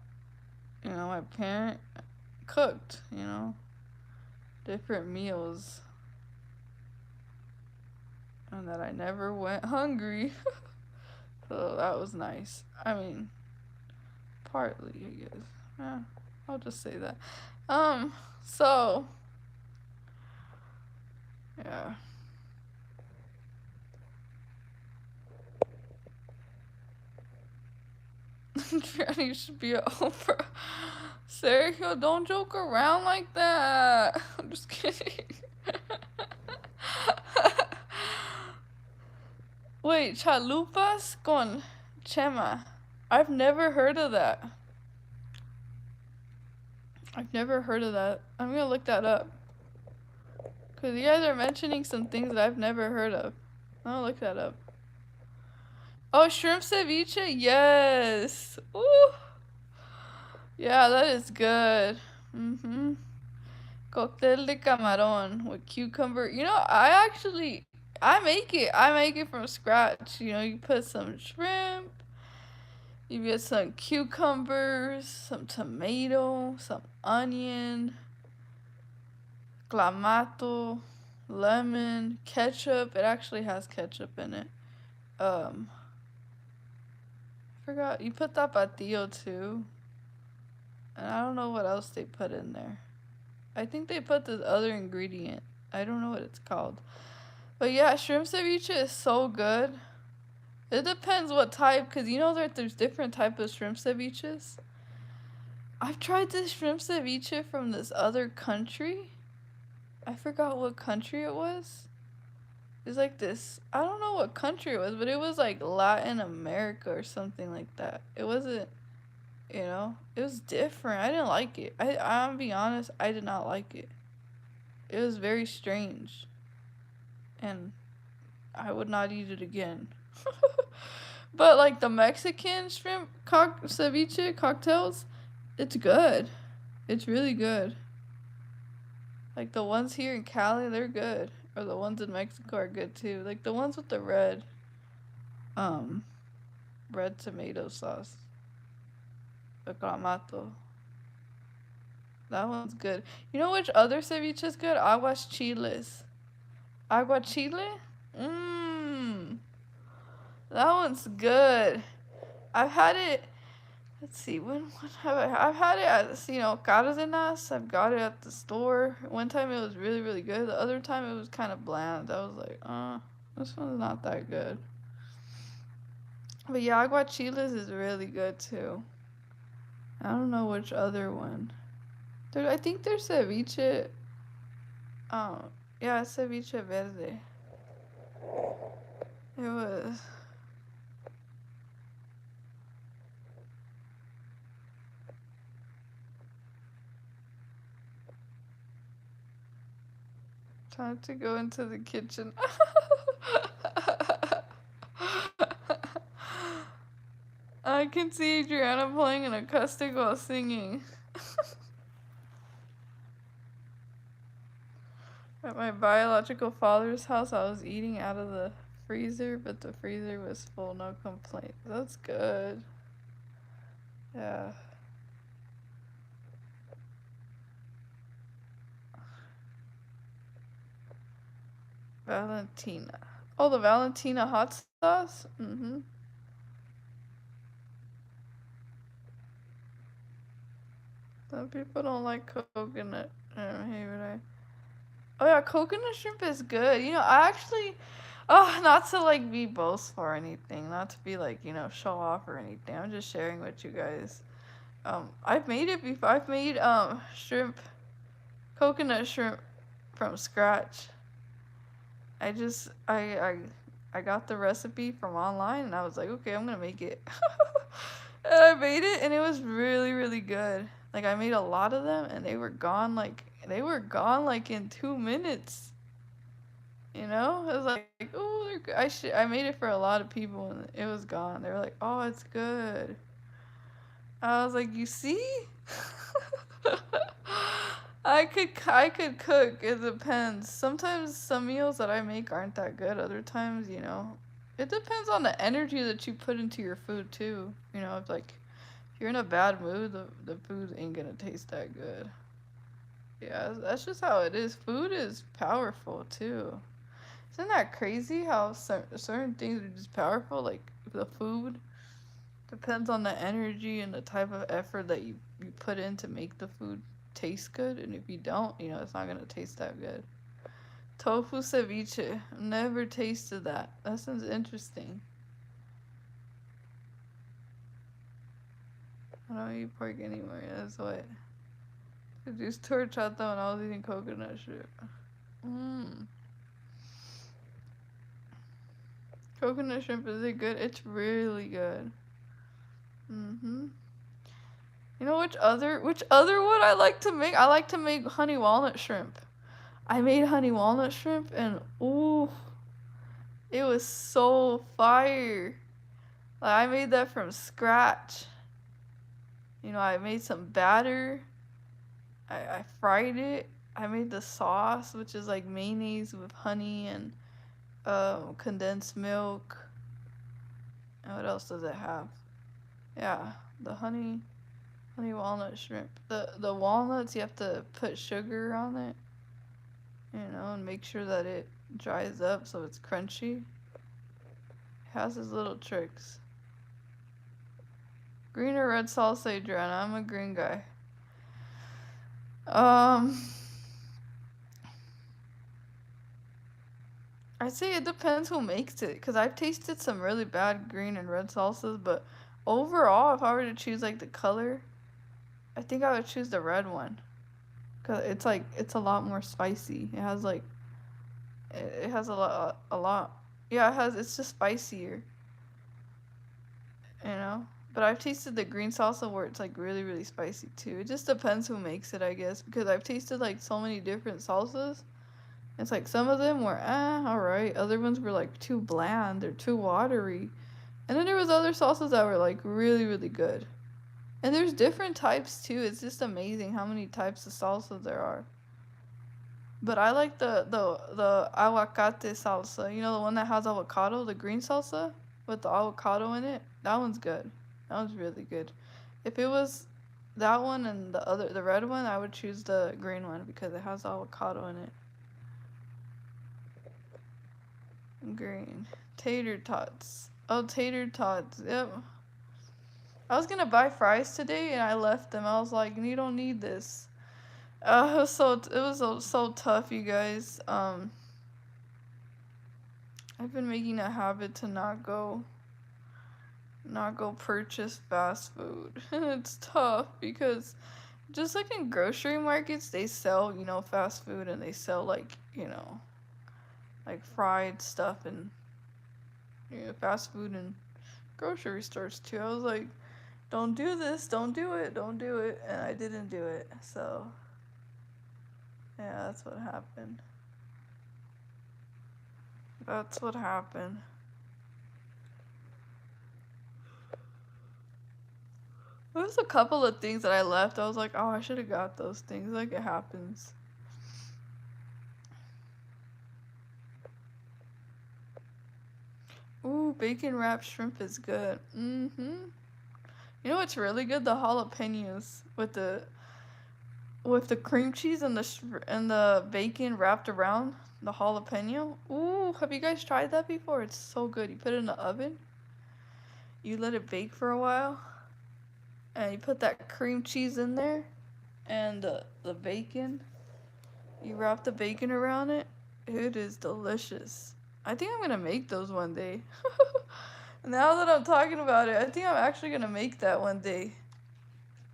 my parent cooked, different meals, and that I never went hungry. So that was nice. I mean, partly, I guess. Yeah, I'll just say that. So, yeah. You should be at Oprah. Sergio, don't joke around like that. I'm just kidding. Wait, chalupas con chema. I've never heard of that. I've never heard of that. I'm gonna look that up. Because you guys are mentioning some things that I've never heard of. I'll look that up. Oh, shrimp ceviche? Yes. Ooh. Yeah, that is good. Mm-hmm. Cocktail de camarón with cucumber. I make it. I make it from scratch. You put some shrimp, you get some cucumbers, some tomato, some onion, clamato, lemon, ketchup. It actually has ketchup in it. I forgot. You put tapatio too. And I don't know what else they put in there. I think they put this other ingredient. I don't know what it's called. But yeah, shrimp ceviche is so good. It depends what type, because there's different types of shrimp ceviches. I've tried this shrimp ceviche from this other country. I forgot what country it was. It's like this, I don't know what country it was, but it was like Latin America or something like that. It wasn't, it was different. I didn't like it. I'm gonna be honest, I did not like it. It was very strange. And I would not eat it again. But like the Mexican shrimp ceviche cocktails, it's good. It's really good. Like the ones here in Cali, they're good. Or the ones in Mexico are good too. Like the ones with the red tomato sauce. The clamato. That one's good. You know which other ceviche is good? Aguas chiles. Agua chile? Mmm. That one's good. I've had it. Let's see, when have I've had it at, Cárdenas. I've got it at the store. One time it was really, really good. The other time it was kind of bland. I was like, this one's not that good. But yeah, aguachiles is really good too. I don't know which other one. I think there's ceviche. Um, yeah, ceviche verde. It was. Time to go into the kitchen. I can see Adriana playing an acoustic while singing. At my biological father's house, I was eating out of the freezer, but the freezer was full, no complaints. That's good. Yeah. Valentina. Oh, the Valentina hot sauce? Mm-hmm. Some people don't like coconut. Hey, but Oh yeah, coconut shrimp is good. I actually, not to like be boastful or anything, not to be like show off or anything. I'm just sharing with you guys. I've made it before. I've made shrimp, coconut shrimp from scratch. I just I got the recipe from online and I was like, okay, I'm gonna make it. And I made it and it was really, really good. Like I made a lot of them and they were gone like in 2 minutes. It was like, oh, they're good. I made it for a lot of people and it was gone. They were like, oh, it's good. I was like, you see? I could cook. It depends. Sometimes some meals that I make aren't that good. Other times, it depends on the energy that you put into your food too. If like if you're in a bad mood, the food ain't gonna taste that good. Yeah, that's just how it is. Food is powerful too. Isn't that crazy how certain things are just powerful? Like the food depends on the energy and the type of effort that you put in to make the food taste good. And if you don't, it's not going to taste that good. Tofu ceviche. Never tasted that. That sounds interesting. I don't eat pork anymore. That's what. I just torchata when I was eating coconut shrimp. Mmm. Coconut shrimp, is it good? It's really good. Mm-hmm. Which other one I like to make? I like to make honey walnut shrimp. I made honey walnut shrimp and ooh, it was so fire. Like I made that from scratch. I made some batter. I fried it. I made the sauce, which is like mayonnaise with honey and condensed milk. And what else does it have? Yeah, the honey walnut shrimp. The walnuts, you have to put sugar on it, and make sure that it dries up so it's crunchy. It has its little tricks. Green or red salsa, Adriana? I'm a green guy. Um, I'd say it depends who makes it, because I've tasted some really bad green and red salsas, but overall, if I were to choose like the color, I think I would choose the red one, because it's a lot more spicy. It has a lot. Yeah, it's just spicier, you know. But I've tasted the green salsa where it's like really, really spicy too. It just depends who makes it, I guess, because I've tasted like so many different salsas. It's like some of them were alright. Other ones were like too bland or too watery. And then there was other salsas that were like really, really good. And there's different types too. It's just amazing how many types of salsa there are. But I like the aguacate salsa. The one that has avocado, the green salsa with the avocado in it. That one's good. That one's really good. If it was that one and the red one, I would choose the green one because it has avocado in it. Green. Tater tots. Oh, tater tots. Yep. I was gonna buy fries today and I left them. I was like, you don't need this. It was so tough, you guys. I've been making a habit to not go purchase fast food. And it's tough because just like in grocery markets, they sell, fast food, and they sell like, like fried stuff, and fast food and grocery stores too. I was like, don't do this, don't do it, don't do it, and I didn't do it. So, yeah, that's what happened. That's what happened. There was a couple of things that I left. I was like, oh, I should have got those things. Like, it happens. Ooh, bacon wrapped shrimp is good. Mm-hmm. You know what's really good? The jalapenos with the cream cheese and the bacon wrapped around the jalapeno. Ooh, have you guys tried that before? It's so good. You put it in the oven. You let it bake for a while, and you put that cream cheese in there, and the bacon. You wrap the bacon around it. It is delicious. I think I'm gonna make those one day. Now that I'm talking about it, I think I'm actually gonna make that one day.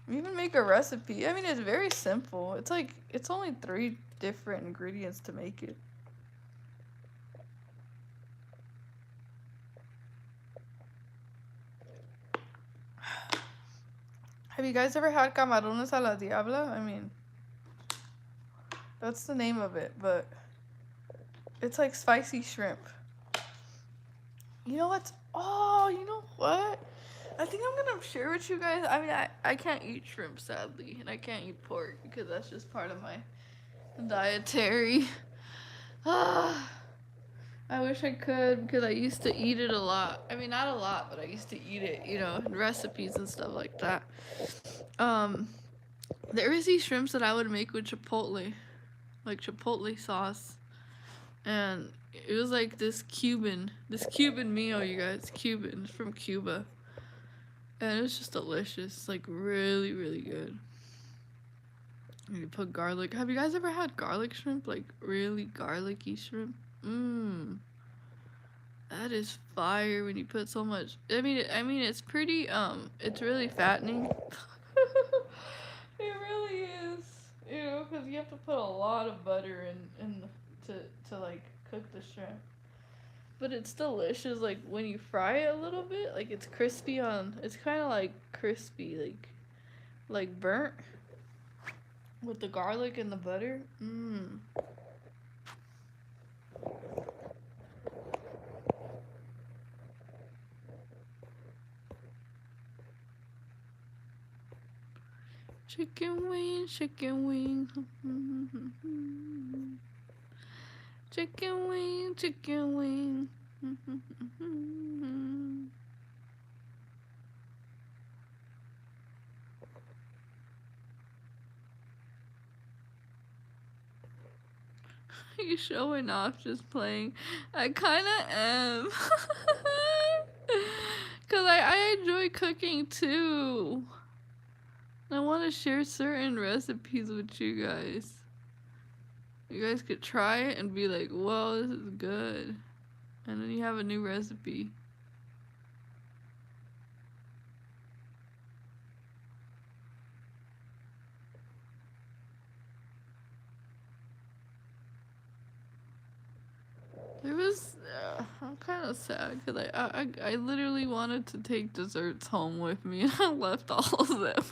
Even make a recipe. I mean, it's very simple. It's only 3 different ingredients to make it. Have you guys ever had camarones a la diabla? I mean, that's the name of it, but it's like spicy shrimp. You know what? Oh, you know what? I think I'm gonna share with you guys. I mean, I can't eat shrimp, sadly, and I can't eat pork because that's just part of my dietary. Ah, I wish I could because I used to eat it a lot. I mean, not a lot, but I used to eat it, in recipes and stuff like that. Um, there was these shrimps that I would make with chipotle, like chipotle sauce, and it was like this Cuban meal, you guys. Cuban, it's from Cuba, and it was just delicious, like really, really good. And you put garlic. Have you guys ever had garlic shrimp? Like really garlicky shrimp? Mmm. That is fire when you put so much. I mean, it's pretty. It's really fattening. It really is. Because you have to put a lot of butter in to like cook the shrimp. But it's delicious. Like when you fry it a little bit, like it's crispy on. It's kind of like crispy, like burnt with the garlic and the butter. Mmm. Chicken wing, chicken wing. Chicken wing, chicken wing. You showing off just playing. I kinda am. Cause I enjoy cooking too. I want to share certain recipes with you guys. You guys could try it and be like, whoa, this is good. And then you have a new recipe. I'm kind of sad because I literally wanted to take desserts home with me and I left all of them.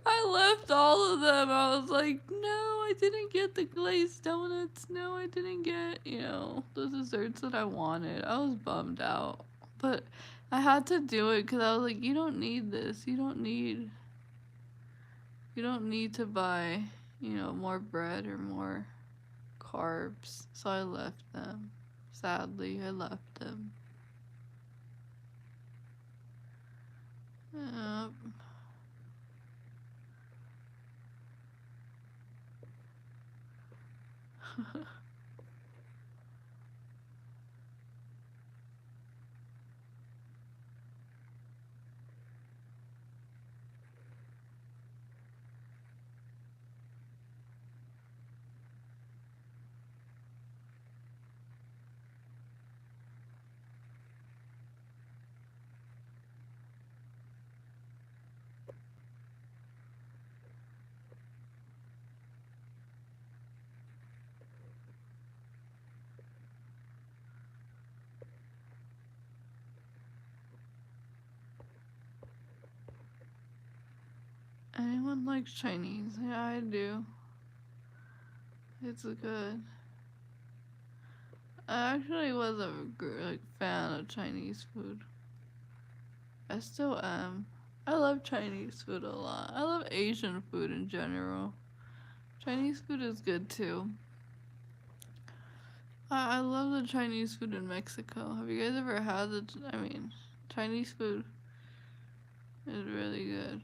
I left all of them. I was like, no, I didn't get the glazed donuts. No, I didn't get, the desserts that I wanted. I was bummed out. But I had to do it because I was like, you don't need this. You don't need to buy, more bread or more carbs. So I left them. Sadly, I left them. Yep. Anyone likes Chinese? Yeah, I do. It's good. I actually was a fan of Chinese food. I still am. I love Chinese food a lot. I love Asian food in general. Chinese food is good too. I love the Chinese food in Mexico. Have you guys ever had Chinese food is really good.